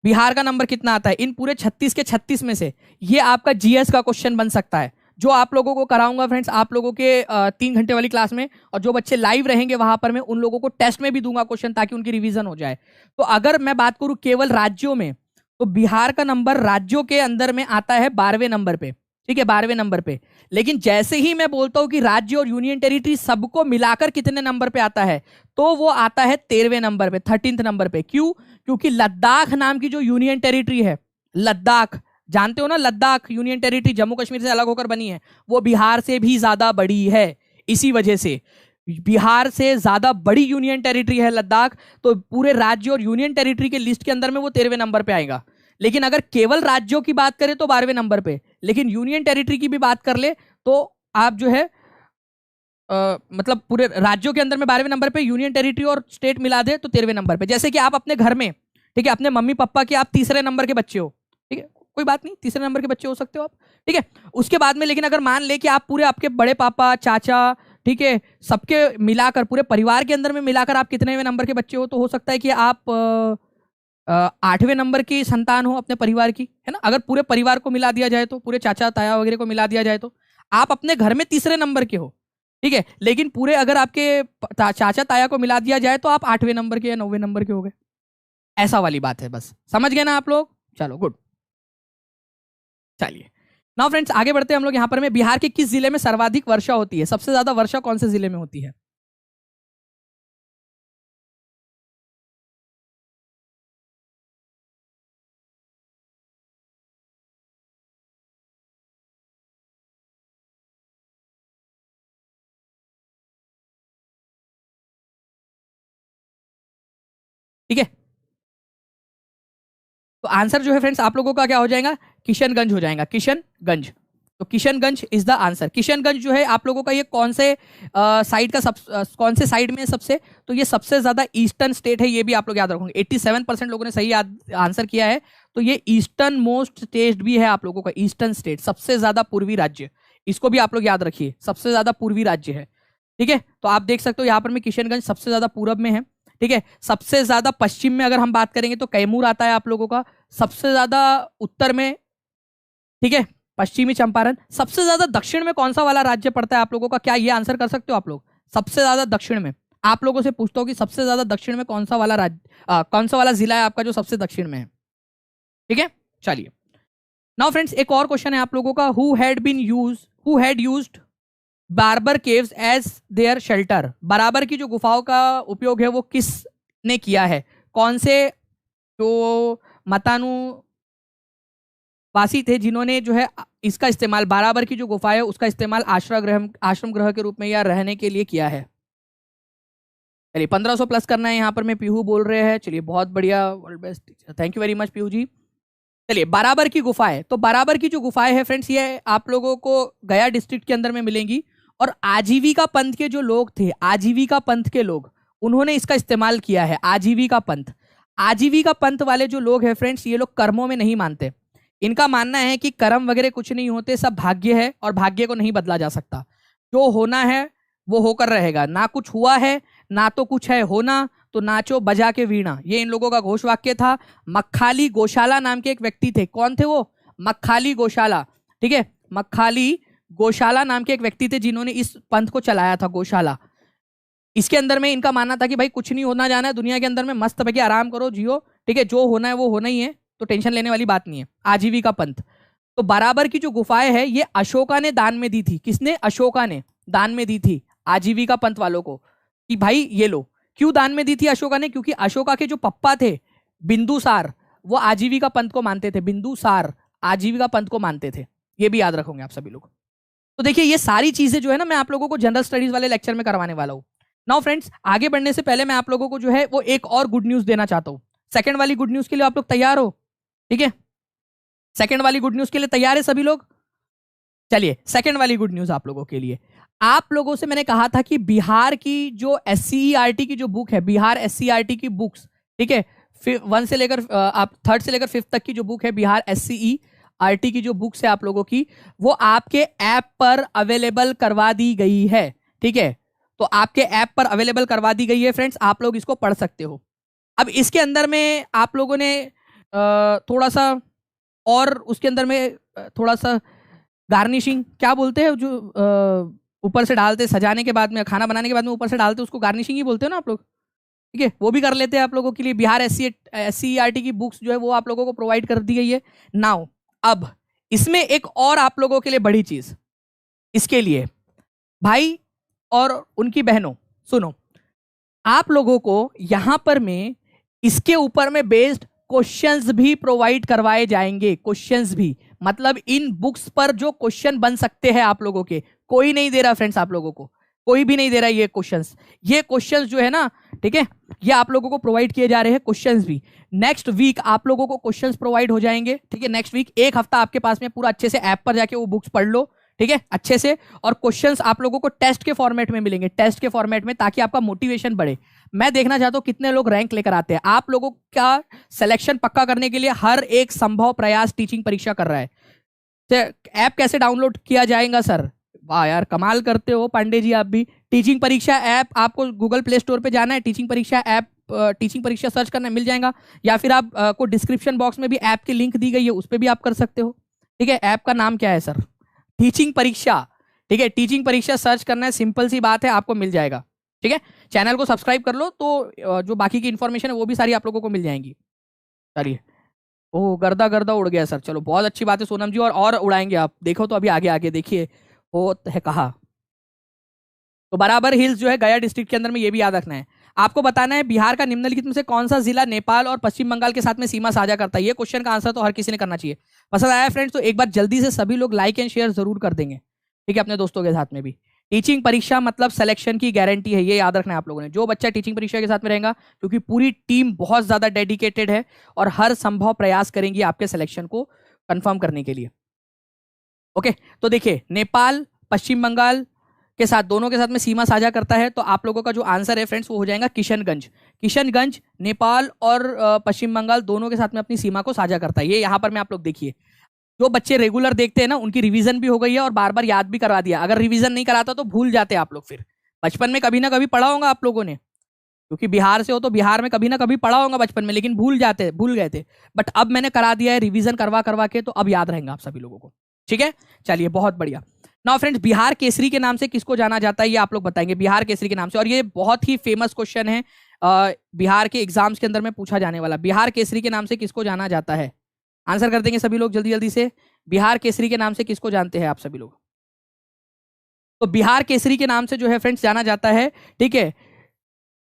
बिहार का नंबर कितना आता है इन पूरे 36 के 36 में से? ये आपका जीएस का क्वेश्चन बन सकता है, जो आप लोगों को कराऊंगा फ्रेंड्स आप लोगों के 3 घंटे वाली क्लास में। और जो बच्चे लाइव रहेंगे वहां पर मैं उन लोगों को टेस्ट में भी दूंगा क्वेश्चन, ताकि उनकी रिवीजन हो जाए। तो अगर मैं बात करूं केवल राज्यों में, तो बिहार का नंबर राज्यों के अंदर में आता है 12वें नंबर पे, ठीक है, 12वें नंबर पे। लेकिन जैसे ही मैं बोलता हूं कि राज्य और यूनियन टेरिटरी सबको मिलाकर कितने नंबर पे आता है, तो वो आता है 13वें नंबर पे, 13th नंबर पे। क्यों? क्योंकि लद्दाख नाम की जो यूनियन टेरिटरी है, लद्दाख, जानते हो ना, लद्दाख यूनियन टेरिटरी जम्मू कश्मीर से अलग होकर बनी है, वो बिहार से भी ज्यादा बड़ी है। इसी वजह से बिहार से ज्यादा बड़ी यूनियन टेरिटरी है लद्दाख, तो पूरे राज्य और यूनियन टेरिटरी के लिस्ट के अंदर में वो 13वें नंबर पे आएगा। लेकिन अगर केवल राज्यों की बात करें तो 12वें नंबर पे, लेकिन यूनियन टेरिटरी की भी बात कर ले तो आप जो है मतलब पूरे राज्यों के अंदर में 12वें नंबर पे, यूनियन टेरिटरी और स्टेट मिला दे तो 13वें नंबर पे। जैसे कि आप अपने घर में, ठीक है, अपने मम्मी पापा के आप तीसरे नंबर के बच्चे हो, ठीक है, कोई बात नहीं, तीसरे नंबर के बच्चे हो सकते हो आप, ठीक है। उसके बाद में लेकिन अगर मान ले कि आप पूरे आपके बड़े पापा, चाचा, ठीक है, सबके मिलाकर पूरे परिवार के अंदर में मिलाकर आप कितने नंबर के बच्चे हो, तो हो सकता है कि आप 8वें नंबर की संतान हो अपने परिवार की, है ना। अगर पूरे परिवार को मिला दिया जाए तो, पूरे चाचा ताया वगैरह को मिला दिया जाए तो आप अपने घर में तीसरे नंबर के हो, ठीक है। लेकिन पूरे अगर आपके चाचा ताया को मिला दिया जाए तो आप 8वें नंबर के या 9वें नंबर के हो गए। ऐसा वाली बात है, बस समझ गए ना आप लोग? चलो गुड। चलिए नाउ फ्रेंड्स आगे बढ़ते हैं हम लोग। यहाँ पर में बिहार के किस जिले में सर्वाधिक वर्षा होती है? सबसे ज्यादा वर्षा कौन से जिले में होती है? ठीक है, तो आंसर जो है फ्रेंड्स आप लोगों का क्या हो जाएगा? किशनगंज हो जाएगा, किशनगंज। तो Kishanganj is the answer. Kishanganj जो है आप लोगों का ये कौन से साइड का कौन से साइड में है सबसे? तो ये सबसे ज्यादा ईस्टर्न स्टेट है, ये भी आप लोग याद रखोगे। 87% लोगों ने सही आंसर किया है, तो ये ईस्टर्न मोस्ट स्टेट भी है आप लोगों का, ईस्टर्न स्टेट, सबसे ज्यादा पूर्वी राज्य। इसको भी आप लोग याद रखिए, सबसे ज्यादा पूर्वी राज्य है, ठीक है। तो आप देख सकते हो यहाँ पर में किशनगंज सबसे ज्यादा पूरब में है, ठीक है। सबसे ज्यादा पश्चिम में अगर हम बात करेंगे तो कैमूर आता है आप लोगों का, सबसे ज्यादा उत्तर में, ठीक है, पश्चिमी चंपारण। सबसे ज्यादा दक्षिण में कौन सा वाला राज्य पड़ता है आप लोगों का, क्या ये आंसर कर सकते हो आप लोग? सबसे ज्यादा दक्षिण में आप लोगों से पूछता हूँ कि सबसे ज्यादा दक्षिण में कौन सा वाला राज्य, कौन सा वाला जिला है आपका जो सबसे दक्षिण में है? ठीक है, चलिए। नाउ फ्रेंड्स, एक और क्वेश्चन है आप लोगों का, who had used Barabar caves as their shelter. Barabar की जो गुफाओं का उपयोग है वो किसने किया है? कौन से जो मतानु वासी थे जिन्होंने जो है इसका इस्तेमाल, बराबर की जो गुफा है उसका इस्तेमाल आश्रम गृह के रूप में या रहने के लिए किया है? चलिए 1500 प्लस करना है यहाँ पर, मैं पीहू बोल रहे हैं। चलिए बहुत बढ़िया, world best teacher, thank you very much Pihu ji. चलिए बराबर की गुफाएं, तो बराबर की जो गुफाएं है फ्रेंड्स ये आप लोगों को गया डिस्ट्रिक्ट के अंदर में मिलेंगी। और आजीविका पंथ के जो लोग थे, आजीविका पंथ के लोग, उन्होंने इसका इस्तेमाल किया है। आजीविका पंथ वाले जो लोग हैं फ्रेंड्स, ये लोग कर्मों में नहीं मानते। इनका मानना है कि कर्म वगैरह कुछ नहीं होते, सब भाग्य है और भाग्य को नहीं बदला जा सकता। जो होना है वो होकर रहेगा, ना कुछ हुआ है ना तो कुछ है होना, तो नाचो बजा के वीणा, ये इन लोगों का घोष वाक्य था। मक्खाली गोशाला नाम के एक व्यक्ति थे। कौन थे वो? मक्खाली गोशाला। ठीक है, मक्खाली गोशाला नाम के एक व्यक्ति थे जिन्होंने इस पंथ को चलाया था, गोशाला। इसके अंदर में इनका मानना था कि भाई कुछ नहीं होना जाना है दुनिया के अंदर में, मस्त बैठे आराम करो, जियो। ठीक है, जो होना है वो होना ही है, तो टेंशन लेने वाली बात नहीं है। आजीविका पंथ। तो बराबर की जो गुफाएं है ये अशोका ने दान में दी थी। किसने? अशोका ने दान में दी थी आजीविका पंथ वालों को, कि भाई ये लो। क्यों दान में दी थी अशोका ने? क्योंकि अशोका के जो पप्पा थे बिंदुसार, वो आजीविका पंथ को मानते थे। बिंदुसार आजीविका पंथ को मानते थे, ये भी याद रखोगे आप सभी लोग। तो देखिए ये सारी चीजें जो है ना मैं आप लोगों को जनरल स्टडीज वाले लेक्चर में करवाने वाला हूँ। नाउ फ्रेंड्स, आगे बढ़ने से पहले मैं आप लोगों को जो है वो एक और गुड न्यूज देना चाहता हूँ। सेकंड वाली गुड न्यूज के लिए आप लोग तैयार हो? ठीक है, सेकंड वाली गुड न्यूज के लिए तैयार है सभी लोग? चलिए सेकंड वाली गुड न्यूज आप लोगों के लिए, आप लोगों से मैंने कहा था कि बिहार की जो SCERT की जो बुक है, बिहार SCERT की बुक्स, ठीक है, 1 से लेकर आप 3rd से लेकर 5th तक की जो बुक है बिहार SCERT की जो बुक्स है आप लोगों की, वो आपके ऐप पर अवेलेबल करवा दी गई है। ठीक है, तो आपके ऐप पर अवेलेबल करवा दी गई है फ्रेंड्स, आप लोग इसको पढ़ सकते हो। अब इसके अंदर में आप लोगों ने थोड़ा सा और उसके अंदर में थोड़ा सा गार्निशिंग, क्या बोलते हैं जो ऊपर से डालते सजाने के बाद में, खाना बनाने के बाद में ऊपर से डालते, उसको गार्निशिंग ही बोलते हो ना आप लोग। ठीक है, वो भी कर लेते हैं आप लोगों के लिए। बिहार SCERT की बुक्स जो है वो आप लोगों को प्रोवाइड कर दी गई है। नाउ अब इसमें एक और आप लोगों के लिए बड़ी चीज, इसके लिए भाई और उनकी बहनों सुनो, आप लोगों को यहां पर में इसके ऊपर में बेस्ड क्वेश्चंस भी प्रोवाइड करवाए जाएंगे। क्वेश्चंस भी मतलब इन बुक्स पर जो क्वेश्चन बन सकते हैं आप लोगों के, कोई नहीं दे रहा फ्रेंड्स, आप लोगों को कोई भी नहीं दे रहा ये क्वेश्चंस जो है ना, ठीक है, ये आप लोगों को प्रोवाइड किए जा रहे हैं क्वेश्चंस भी। नेक्स्ट वीक आप लोगों को क्वेश्चंस प्रोवाइड हो जाएंगे। ठीक है, नेक्स्ट वीक एक हफ्ता आपके पास में पूरा अच्छे से ऐप पर जाके वो बुक्स पढ़ लो, ठीक है, अच्छे से। और क्वेश्चंस आप लोगों को टेस्ट के फॉर्मेट में मिलेंगे, टेस्ट के फॉर्मेट में, ताकि आपका मोटिवेशन बढ़े। मैं देखना चाहता हूं कितने लोग रैंक लेकर आते हैं। आप लोगों का सिलेक्शन पक्का करने के लिए हर एक संभव प्रयास टीचिंग परीक्षा कर रहा है। ऐप कैसे डाउनलोड किया जाएगा सर? वाह यार, कमाल करते हो पांडे जी आप भी। टीचिंग परीक्षा ऐप, आपको गूगल प्ले स्टोर पे जाना है, टीचिंग परीक्षा ऐप, टीचिंग परीक्षा सर्च करना मिल जाएगा, या फिर आप को डिस्क्रिप्शन बॉक्स में भी ऐप की लिंक दी गई है, उस पर भी आप कर सकते हो। ठीक है, ऐप का नाम क्या है सर? टीचिंग परीक्षा। ठीक है, टीचिंग परीक्षा सर्च करना है, सिंपल सी बात है, आपको मिल जाएगा। ठीक है, चैनल को सब्सक्राइब कर लो तो जो बाकी की इंफॉर्मेशन है वो भी सारी आप लोगों को मिल जाएंगी। चलिए, ओह गर्दा गर्दा उड़ गया सर, चलो बहुत अच्छी बात है सोनम जी, और उड़ाएंगे आप, देखो तो अभी आगे आगे देखिए वो है कहा। तो बराबर हिल्स जो है गया डिस्ट्रिक्ट के अंदर में, ये भी याद रखना है। आपको बताना है बिहार का निम्नलिखित में से कौन सा जिला नेपाल और पश्चिम बंगाल के साथ में सीमा साझा करता है। ये क्वेश्चन का आंसर तो हर किसी ने करना चाहिए। पसंद आया फ्रेंड्स तो एक बार जल्दी से सभी लोग लाइक एंड शेयर जरूर कर देंगे, ठीक है, अपने दोस्तों के साथ में भी। टीचिंग परीक्षा मतलब सिलेक्शन की गारंटी है, ये याद रखना है आप लोगों ने। जो बच्चा टीचिंग परीक्षा के साथ में रहेगा, क्योंकि पूरी टीम बहुत ज्यादा डेडिकेटेड है और हर संभव प्रयास करेंगी आपके सिलेक्शन को कंफर्म करने के लिए। ओके, तो देखिए नेपाल पश्चिम बंगाल के साथ, दोनों के साथ में सीमा साझा करता है, तो आप लोगों का जो आंसर है फ्रेंड्स वो हो जाएगा किशनगंज। किशनगंज नेपाल और पश्चिम बंगाल दोनों के साथ में अपनी सीमा को साझा करता है। ये यहाँ पर में आप लोग देखिए, जो बच्चे रेगुलर देखते हैं ना उनकी रिवीजन भी हो गई है और बार बार याद भी करवा दिया। अगर रिवीजन नहीं कराता तो भूल जाते आप लोग, फिर बचपन में कभी ना कभी पढ़ा होगा आप लोगों ने, क्योंकि बिहार से हो तो बिहार में कभी ना कभी पढ़ा होगा बचपन में, लेकिन भूल गए थे। बट अब मैंने करा दिया है रिवीजन करवा करवा के, तो अब याद रहेगा आप सभी लोगों को। ठीक है, चलिए बहुत बढ़िया। नाउ फ्रेंड्स, बिहार केसरी के नाम से किसको जाना जाता है ये आप लोग बताएंगे, बिहार केसरी के नाम से। और ये बहुत ही फेमस क्वेश्चन है, बिहार के एग्जाम्स के अंदर में पूछा जाने वाला। बिहार केसरी के नाम से किसको जाना जाता है? आंसर कर देंगे सभी लोग जल्दी जल्दी से। बिहार केसरी के नाम से किसको जानते हैं आप सभी लोग? तो बिहार केसरी के नाम से जो है फ्रेंड्स जाना जाता है, ठीक है,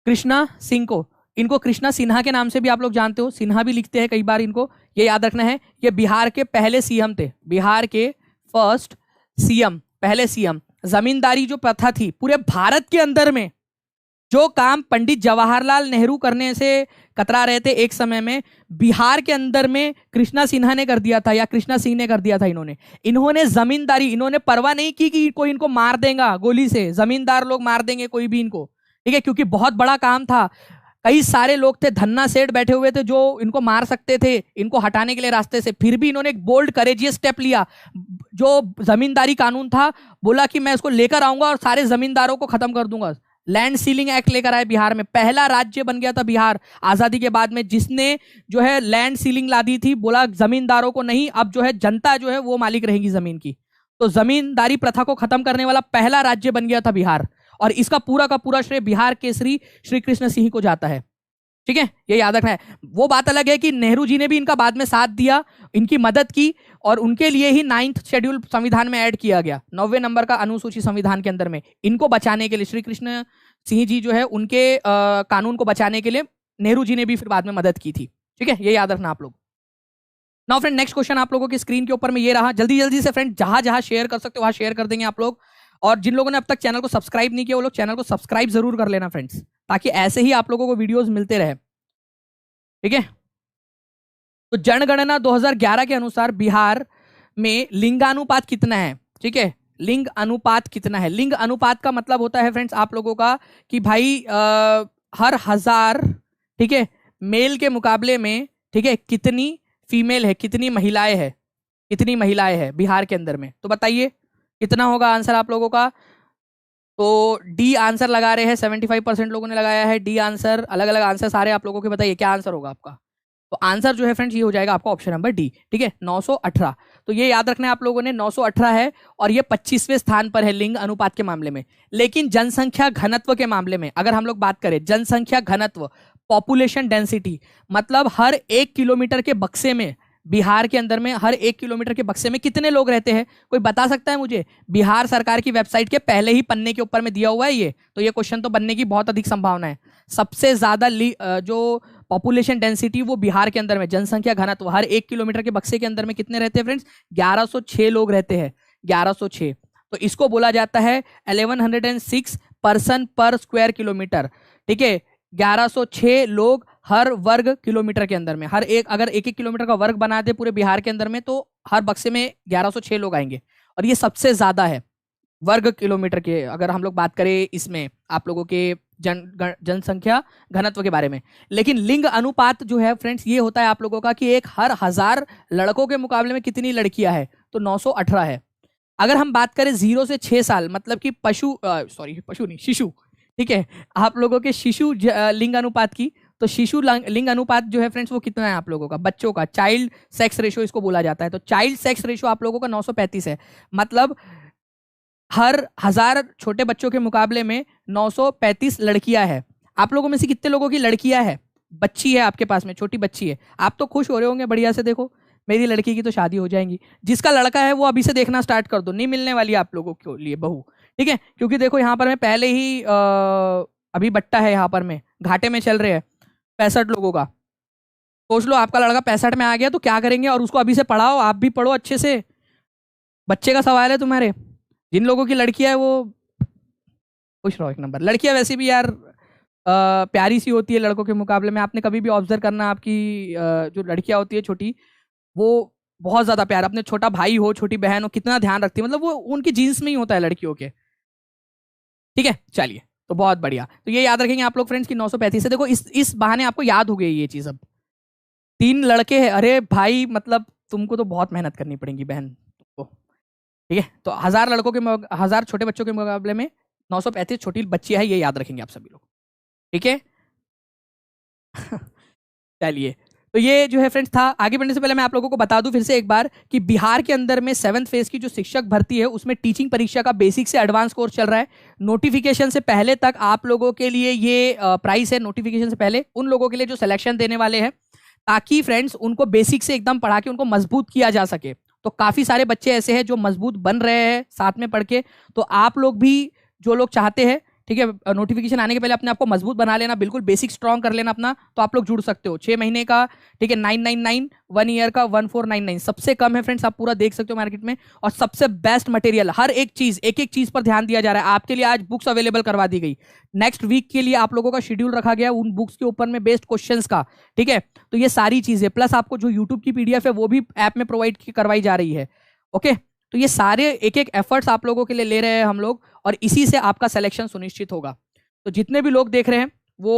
कृष्णा सिंह को। इनको कृष्णा सिन्हा के नाम से भी आप लोग जानते हो, सिन्हा भी लिखते हैं कई बार, इनको ये याद रखना है। ये बिहार के पहले सीएम थे, बिहार के फर्स्ट सीएम, पहले सीएम। जमींदारी जो प्रथा थी पूरे भारत के अंदर में, जो काम पंडित जवाहरलाल नेहरू करने से कतरा रहे थे एक समय में, बिहार के अंदर में कृष्णा सिन्हा ने कर दिया था, या कृष्णा सिंह ने कर दिया था। इन्होंने जमींदारी, इन्होंने परवाह नहीं की कि कोई इनको मार देगा गोली से, जमींदार लोग मार देंगे कोई भी इनको, ठीक है, क्योंकि बहुत बड़ा काम था। कई सारे लोग थे, धन्ना सेठ बैठे हुए थे जो इनको मार सकते थे, इनको हटाने के लिए रास्ते से। फिर भी इन्होंने एक बोल्ड करेजियस स्टेप लिया। जो जमींदारी कानून था, बोला कि मैं इसको लेकर आऊंगा और सारे जमींदारों को खत्म कर दूंगा। लैंड सीलिंग एक्ट लेकर आए बिहार में। पहला राज्य बन गया था बिहार आजादी के बाद में, जिसने जो है लैंड सीलिंग ला दी थी। बोला जमींदारों को नहीं, अब जो है जनता जो है वो मालिक रहेगी जमीन की। तो जमींदारी प्रथा को खत्म करने वाला पहला राज्य बन गया था बिहार। और इसका पूरा का पूरा श्रेय बिहार केसरी श्री कृष्ण सिंह को जाता है, ठीक है, ये याद रखना है। वो बात अलग है कि नेहरू जी ने भी इनका बाद में साथ दिया, इनकी मदद की, और उनके लिए ही 9th शेड्यूल संविधान में ऐड किया गया, 9वें नंबर का अनुसूची संविधान के अंदर में। इनको बचाने के लिए श्री कृष्ण सिंह जी जो है उनके कानून को बचाने के लिए नेहरू जी ने भी फिर बाद में मदद की थी, ठीक है, ये याद रखना आप लोग। नाउ फ्रेंड, नेक्स्ट क्वेश्चन आप लोगों की स्क्रीन के ऊपर में ये रहा। जल्दी जल्दी से फ्रेंड, जहां जहां शेयर कर सकते हो वहां शेयर कर देंगे आप लोग। और जिन लोगों ने अब तक चैनल को सब्सक्राइब नहीं किया वो लोग चैनल को सब्सक्राइब जरूर कर लेना फ्रेंड्स, ताकि ऐसे ही आप लोगों को वीडियोस मिलते रहे, ठीक है। तो जनगणना 2011 के अनुसार बिहार में लिंगानुपात कितना है, ठीक है, लिंग अनुपात कितना है? लिंग अनुपात का मतलब होता है फ्रेंड्स आप लोगों का कि भाई हर 1000, ठीक है, मेल के मुकाबले में, ठीक है, कितनी फीमेल है, कितनी महिलाएं है, कितनी महिलाएं है बिहार के अंदर में। तो बताइए कितना होगा आंसर आप लोगों का? तो डी आंसर लगा रहे हैं, 75% लोगों ने लगाया है डी आंसर। अलग अलग आंसर सारे आप लोगों के बताइए क्या आंसर होगा आपका। तो आंसर जो है फ्रेंड्स ये हो जाएगा आपका ऑप्शन नंबर डी, ठीक है, 918। तो ये याद रखना है आप लोगों ने, 918 है, और ये 25वें स्थान पर है लिंग अनुपात के मामले में। लेकिन जनसंख्या घनत्व के मामले में अगर हम लोग बात करें, जनसंख्या घनत्व, पॉपुलेशन डेंसिटी, मतलब हर 1 किलोमीटर के बक्से में, बिहार के अंदर में हर 1 किलोमीटर के बक्से में कितने लोग रहते हैं? कोई बता सकता है मुझे? बिहार सरकार की वेबसाइट के पहले ही पन्ने के ऊपर में दिया हुआ है ये, तो ये क्वेश्चन तो बनने की बहुत अधिक संभावना है। सबसे ज्यादा जो पॉपुलेशन डेंसिटी वो बिहार के अंदर में, जनसंख्या घनत्व हर 1 किलोमीटर के बक्से के अंदर में कितने रहते हैं फ्रेंड्स? 1106 लोग रहते हैं, 1106। तो इसको बोला जाता है 1106 पर्सन पर स्क्वायर किलोमीटर, ठीक है, 1106 लोग हर वर्ग किलोमीटर के अंदर में। हर एक, अगर 1-1 किलोमीटर का वर्ग बना दे पूरे बिहार के अंदर में, तो हर बक्से में 1106 लोग आएंगे, और ये सबसे ज्यादा है वर्ग किलोमीटर के, अगर हम लोग बात करें इसमें आप लोगों के जनसंख्या घनत्व के बारे में। लेकिन लिंग अनुपात जो है फ्रेंड्स ये होता है आप लोगों का कि एक हर 1000 लड़कों के मुकाबले में कितनी लड़कियां है, तो 918 है। अगर हम बात करें 0 से 6 साल, मतलब कि पशु नहीं, शिशु, ठीक है, आप लोगों के शिशु लिंग अनुपात की, तो शिशु लिंग अनुपात जो है फ्रेंड्स वो कितना है आप लोगों का? बच्चों का, चाइल्ड सेक्स रेशियो इसको बोला जाता है। तो चाइल्ड सेक्स रेशियो आप लोगों का 935 है, मतलब हर 1000 छोटे बच्चों के मुकाबले में 935 लड़कियां है। आप लोगों में से कितने लोगों की लड़कियां है, बच्ची है आपके पास में, छोटी बच्ची है? आप तो खुश हो रहे होंगे बढ़िया से, देखो मेरी लड़की की तो शादी हो जाएगी। जिसका लड़का है वो अभी से देखना स्टार्ट कर दो, नहीं मिलने वाली आप लोगों के लिए बहू, ठीक है, क्योंकि देखो यहाँ पर मैं पहले ही अभी बट्टा है यहाँ पर में घाटे में चल रहे हैं 65 लोगों का। सोच लो आपका लड़का 65 में आ गया तो क्या करेंगे? और उसको अभी से पढ़ाओ, आप भी पढ़ो अच्छे से, बच्चे का सवाल है तुम्हारे। जिन लोगों की लड़कियां है वो खुश रहो, एक नंबर। लड़कियां वैसे भी यार प्यारी सी होती है लड़कों के मुकाबले में। आपने कभी भी ऑब्जर्व करना, आपकी जो लड़कियां होती है छोटी, वो बहुत ज्यादा प्यार, अपने छोटा भाई हो, छोटी बहन हो, कितना ध्यान रखती है, मतलब वो उनकी जीन्स में ही होता है लड़कियों के, ठीक है। चलिए, तो बहुत बढ़िया, तो ये याद रखेंगे आप लोग फ्रेंड्स की 935 है। देखो इस बहाने आपको याद हो गई ये चीज। अब 3 लड़के हैं, अरे भाई मतलब तुमको तो बहुत मेहनत करनी पड़ेगी बहन तुमको, ठीक है। तो 1000 लड़कों के 1000 छोटे बच्चों के मुकाबले में 935 छोटी बच्चियां है, ये याद रखेंगे आप सभी लोग, ठीक है। चलिए, तो ये जो है फ्रेंड्स था। आगे बढ़ने से पहले मैं आप लोगों को बता दूं फिर से एक बार कि बिहार के अंदर में 7th फेज की जो शिक्षक भर्ती है उसमें टीचिंग परीक्षा का बेसिक से एडवांस कोर्स चल रहा है। नोटिफिकेशन से पहले तक आप लोगों के लिए ये प्राइस है, नोटिफिकेशन से पहले उन लोगों के लिए जो सिलेक्शन देने वाले हैं, ताकि फ्रेंड्स उनको बेसिक से एकदम पढ़ा के उनको मजबूत किया जा सके। तो काफी सारे बच्चे ऐसे हैं जो मजबूत बन रहे हैं साथ में पढ़ के। तो आप लोग भी जो लोग चाहते हैं, ठीक है, नोटिफिकेशन आने के पहले अपने आप को मजबूत बना लेना, बिल्कुल बेसिक स्ट्रॉन्ग कर लेना अपना, तो आप लोग जुड़ सकते हो। 6 महीने का, ठीक है, 999, 1 ईयर का 1499, सबसे कम है फ्रेंड्स, आप पूरा देख सकते हो मार्केट में। और सबसे बेस्ट मटेरियल, हर एक चीज, एक एक चीज पर ध्यान दिया जा रहा है। आपके लिए आज बुक्स अवेलेबल करवा दी गई, नेक्स्ट वीक के लिए आप लोगों का शेड्यूल रखा गया उन बुक्स के ऊपर में बेस्ड क्वेश्चन का, ठीक है। तो ये सारी चीजें प्लस आपको जो यूट्यूब की पीडीएफ है वो भी ऐप में प्रोवाइड करवाई जा रही है। ओके, तो ये सारे एक एक एफर्ट्स आप लोगों के लिए ले रहे हैं हम लोग, और इसी से आपका सिलेक्शन सुनिश्चित होगा। तो जितने भी लोग देख रहे हैं वो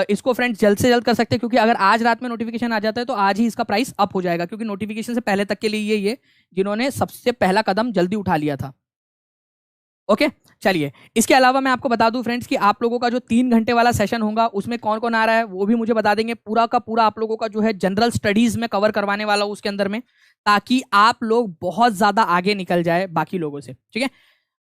इसको फ्रेंड्स जल्द से जल्द कर सकते हैं, क्योंकि अगर आज रात में नोटिफिकेशन आ जाता है तो आज ही इसका प्राइस अप हो जाएगा, क्योंकि नोटिफिकेशन से पहले तक के लिए ये जिन्होंने सबसे पहला कदम जल्दी उठा लिया था। ओके, चलिए, इसके अलावा मैं आपको बता दूं फ्रेंड्स कि आप लोगों का जो 3 घंटे वाला सेशन होगा उसमें कौन कौन आ रहा है वो भी मुझे बता देंगे। पूरा का पूरा आप लोगों का जो है जनरल स्टडीज में कवर करवाने वाला हूं उसके अंदर में, ताकि आप लोग बहुत ज्यादा आगे निकल जाए बाकी लोगों से, ठीक है,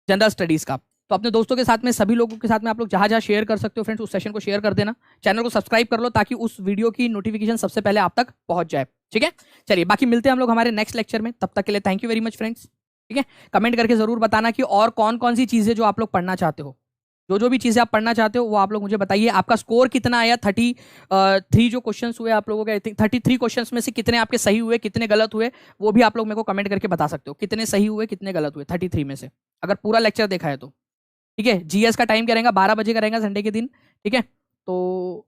जनरल स्टडीज का। तो अपने दोस्तों के साथ में, सभी लोगों के साथ में आप लोग जहां जहां शेयर कर सकते हो फ्रेंड्स, उस सेशन को शेयर कर देना। चैनल को सब्सक्राइब कर लो ताकि उस वीडियो की नोटिफिकेशन सबसे पहले आप तक पहुंच जाए, ठीक है। चलिए, बाकी मिलते हैं हम लोग हमारे नेक्स्ट लेक्चर में, तब तक के लिए thank you very much friends, ठीक है। कमेंट करके जरूर बताना कि और कौन कौन सी चीजें जो आप लोग पढ़ना चाहते हो, जो भी चीजें आप पढ़ना चाहते हो वो आप लोग मुझे बताइए। आपका स्कोर कितना आया, 33 जो क्वेश्चंस हुए आप लोगों के, 33 क्वेश्चंस में से कितने आपके सही हुए, कितने गलत हुए, वो भी आप लोग मेरे को कमेंट करके बता सकते हो। कितने सही हुए, कितने गलत हुए 33 में से, अगर पूरा लेक्चर देखा है तो, ठीक है। जीएस का टाइम क्या रहेगा, 12 बजे का रहेगा संडे के दिन, ठीक है। तो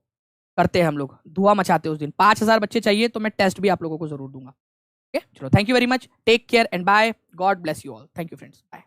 करते हैं हम लोग, धुआं मचाते हैं उस दिन। 5000 बच्चे चाहिए तो मैं टेस्ट भी आप लोगों को जरूर दूंगा, ठीक है। चलो, thank you very much, take care and bye, God bless you all, thank you friends, bye.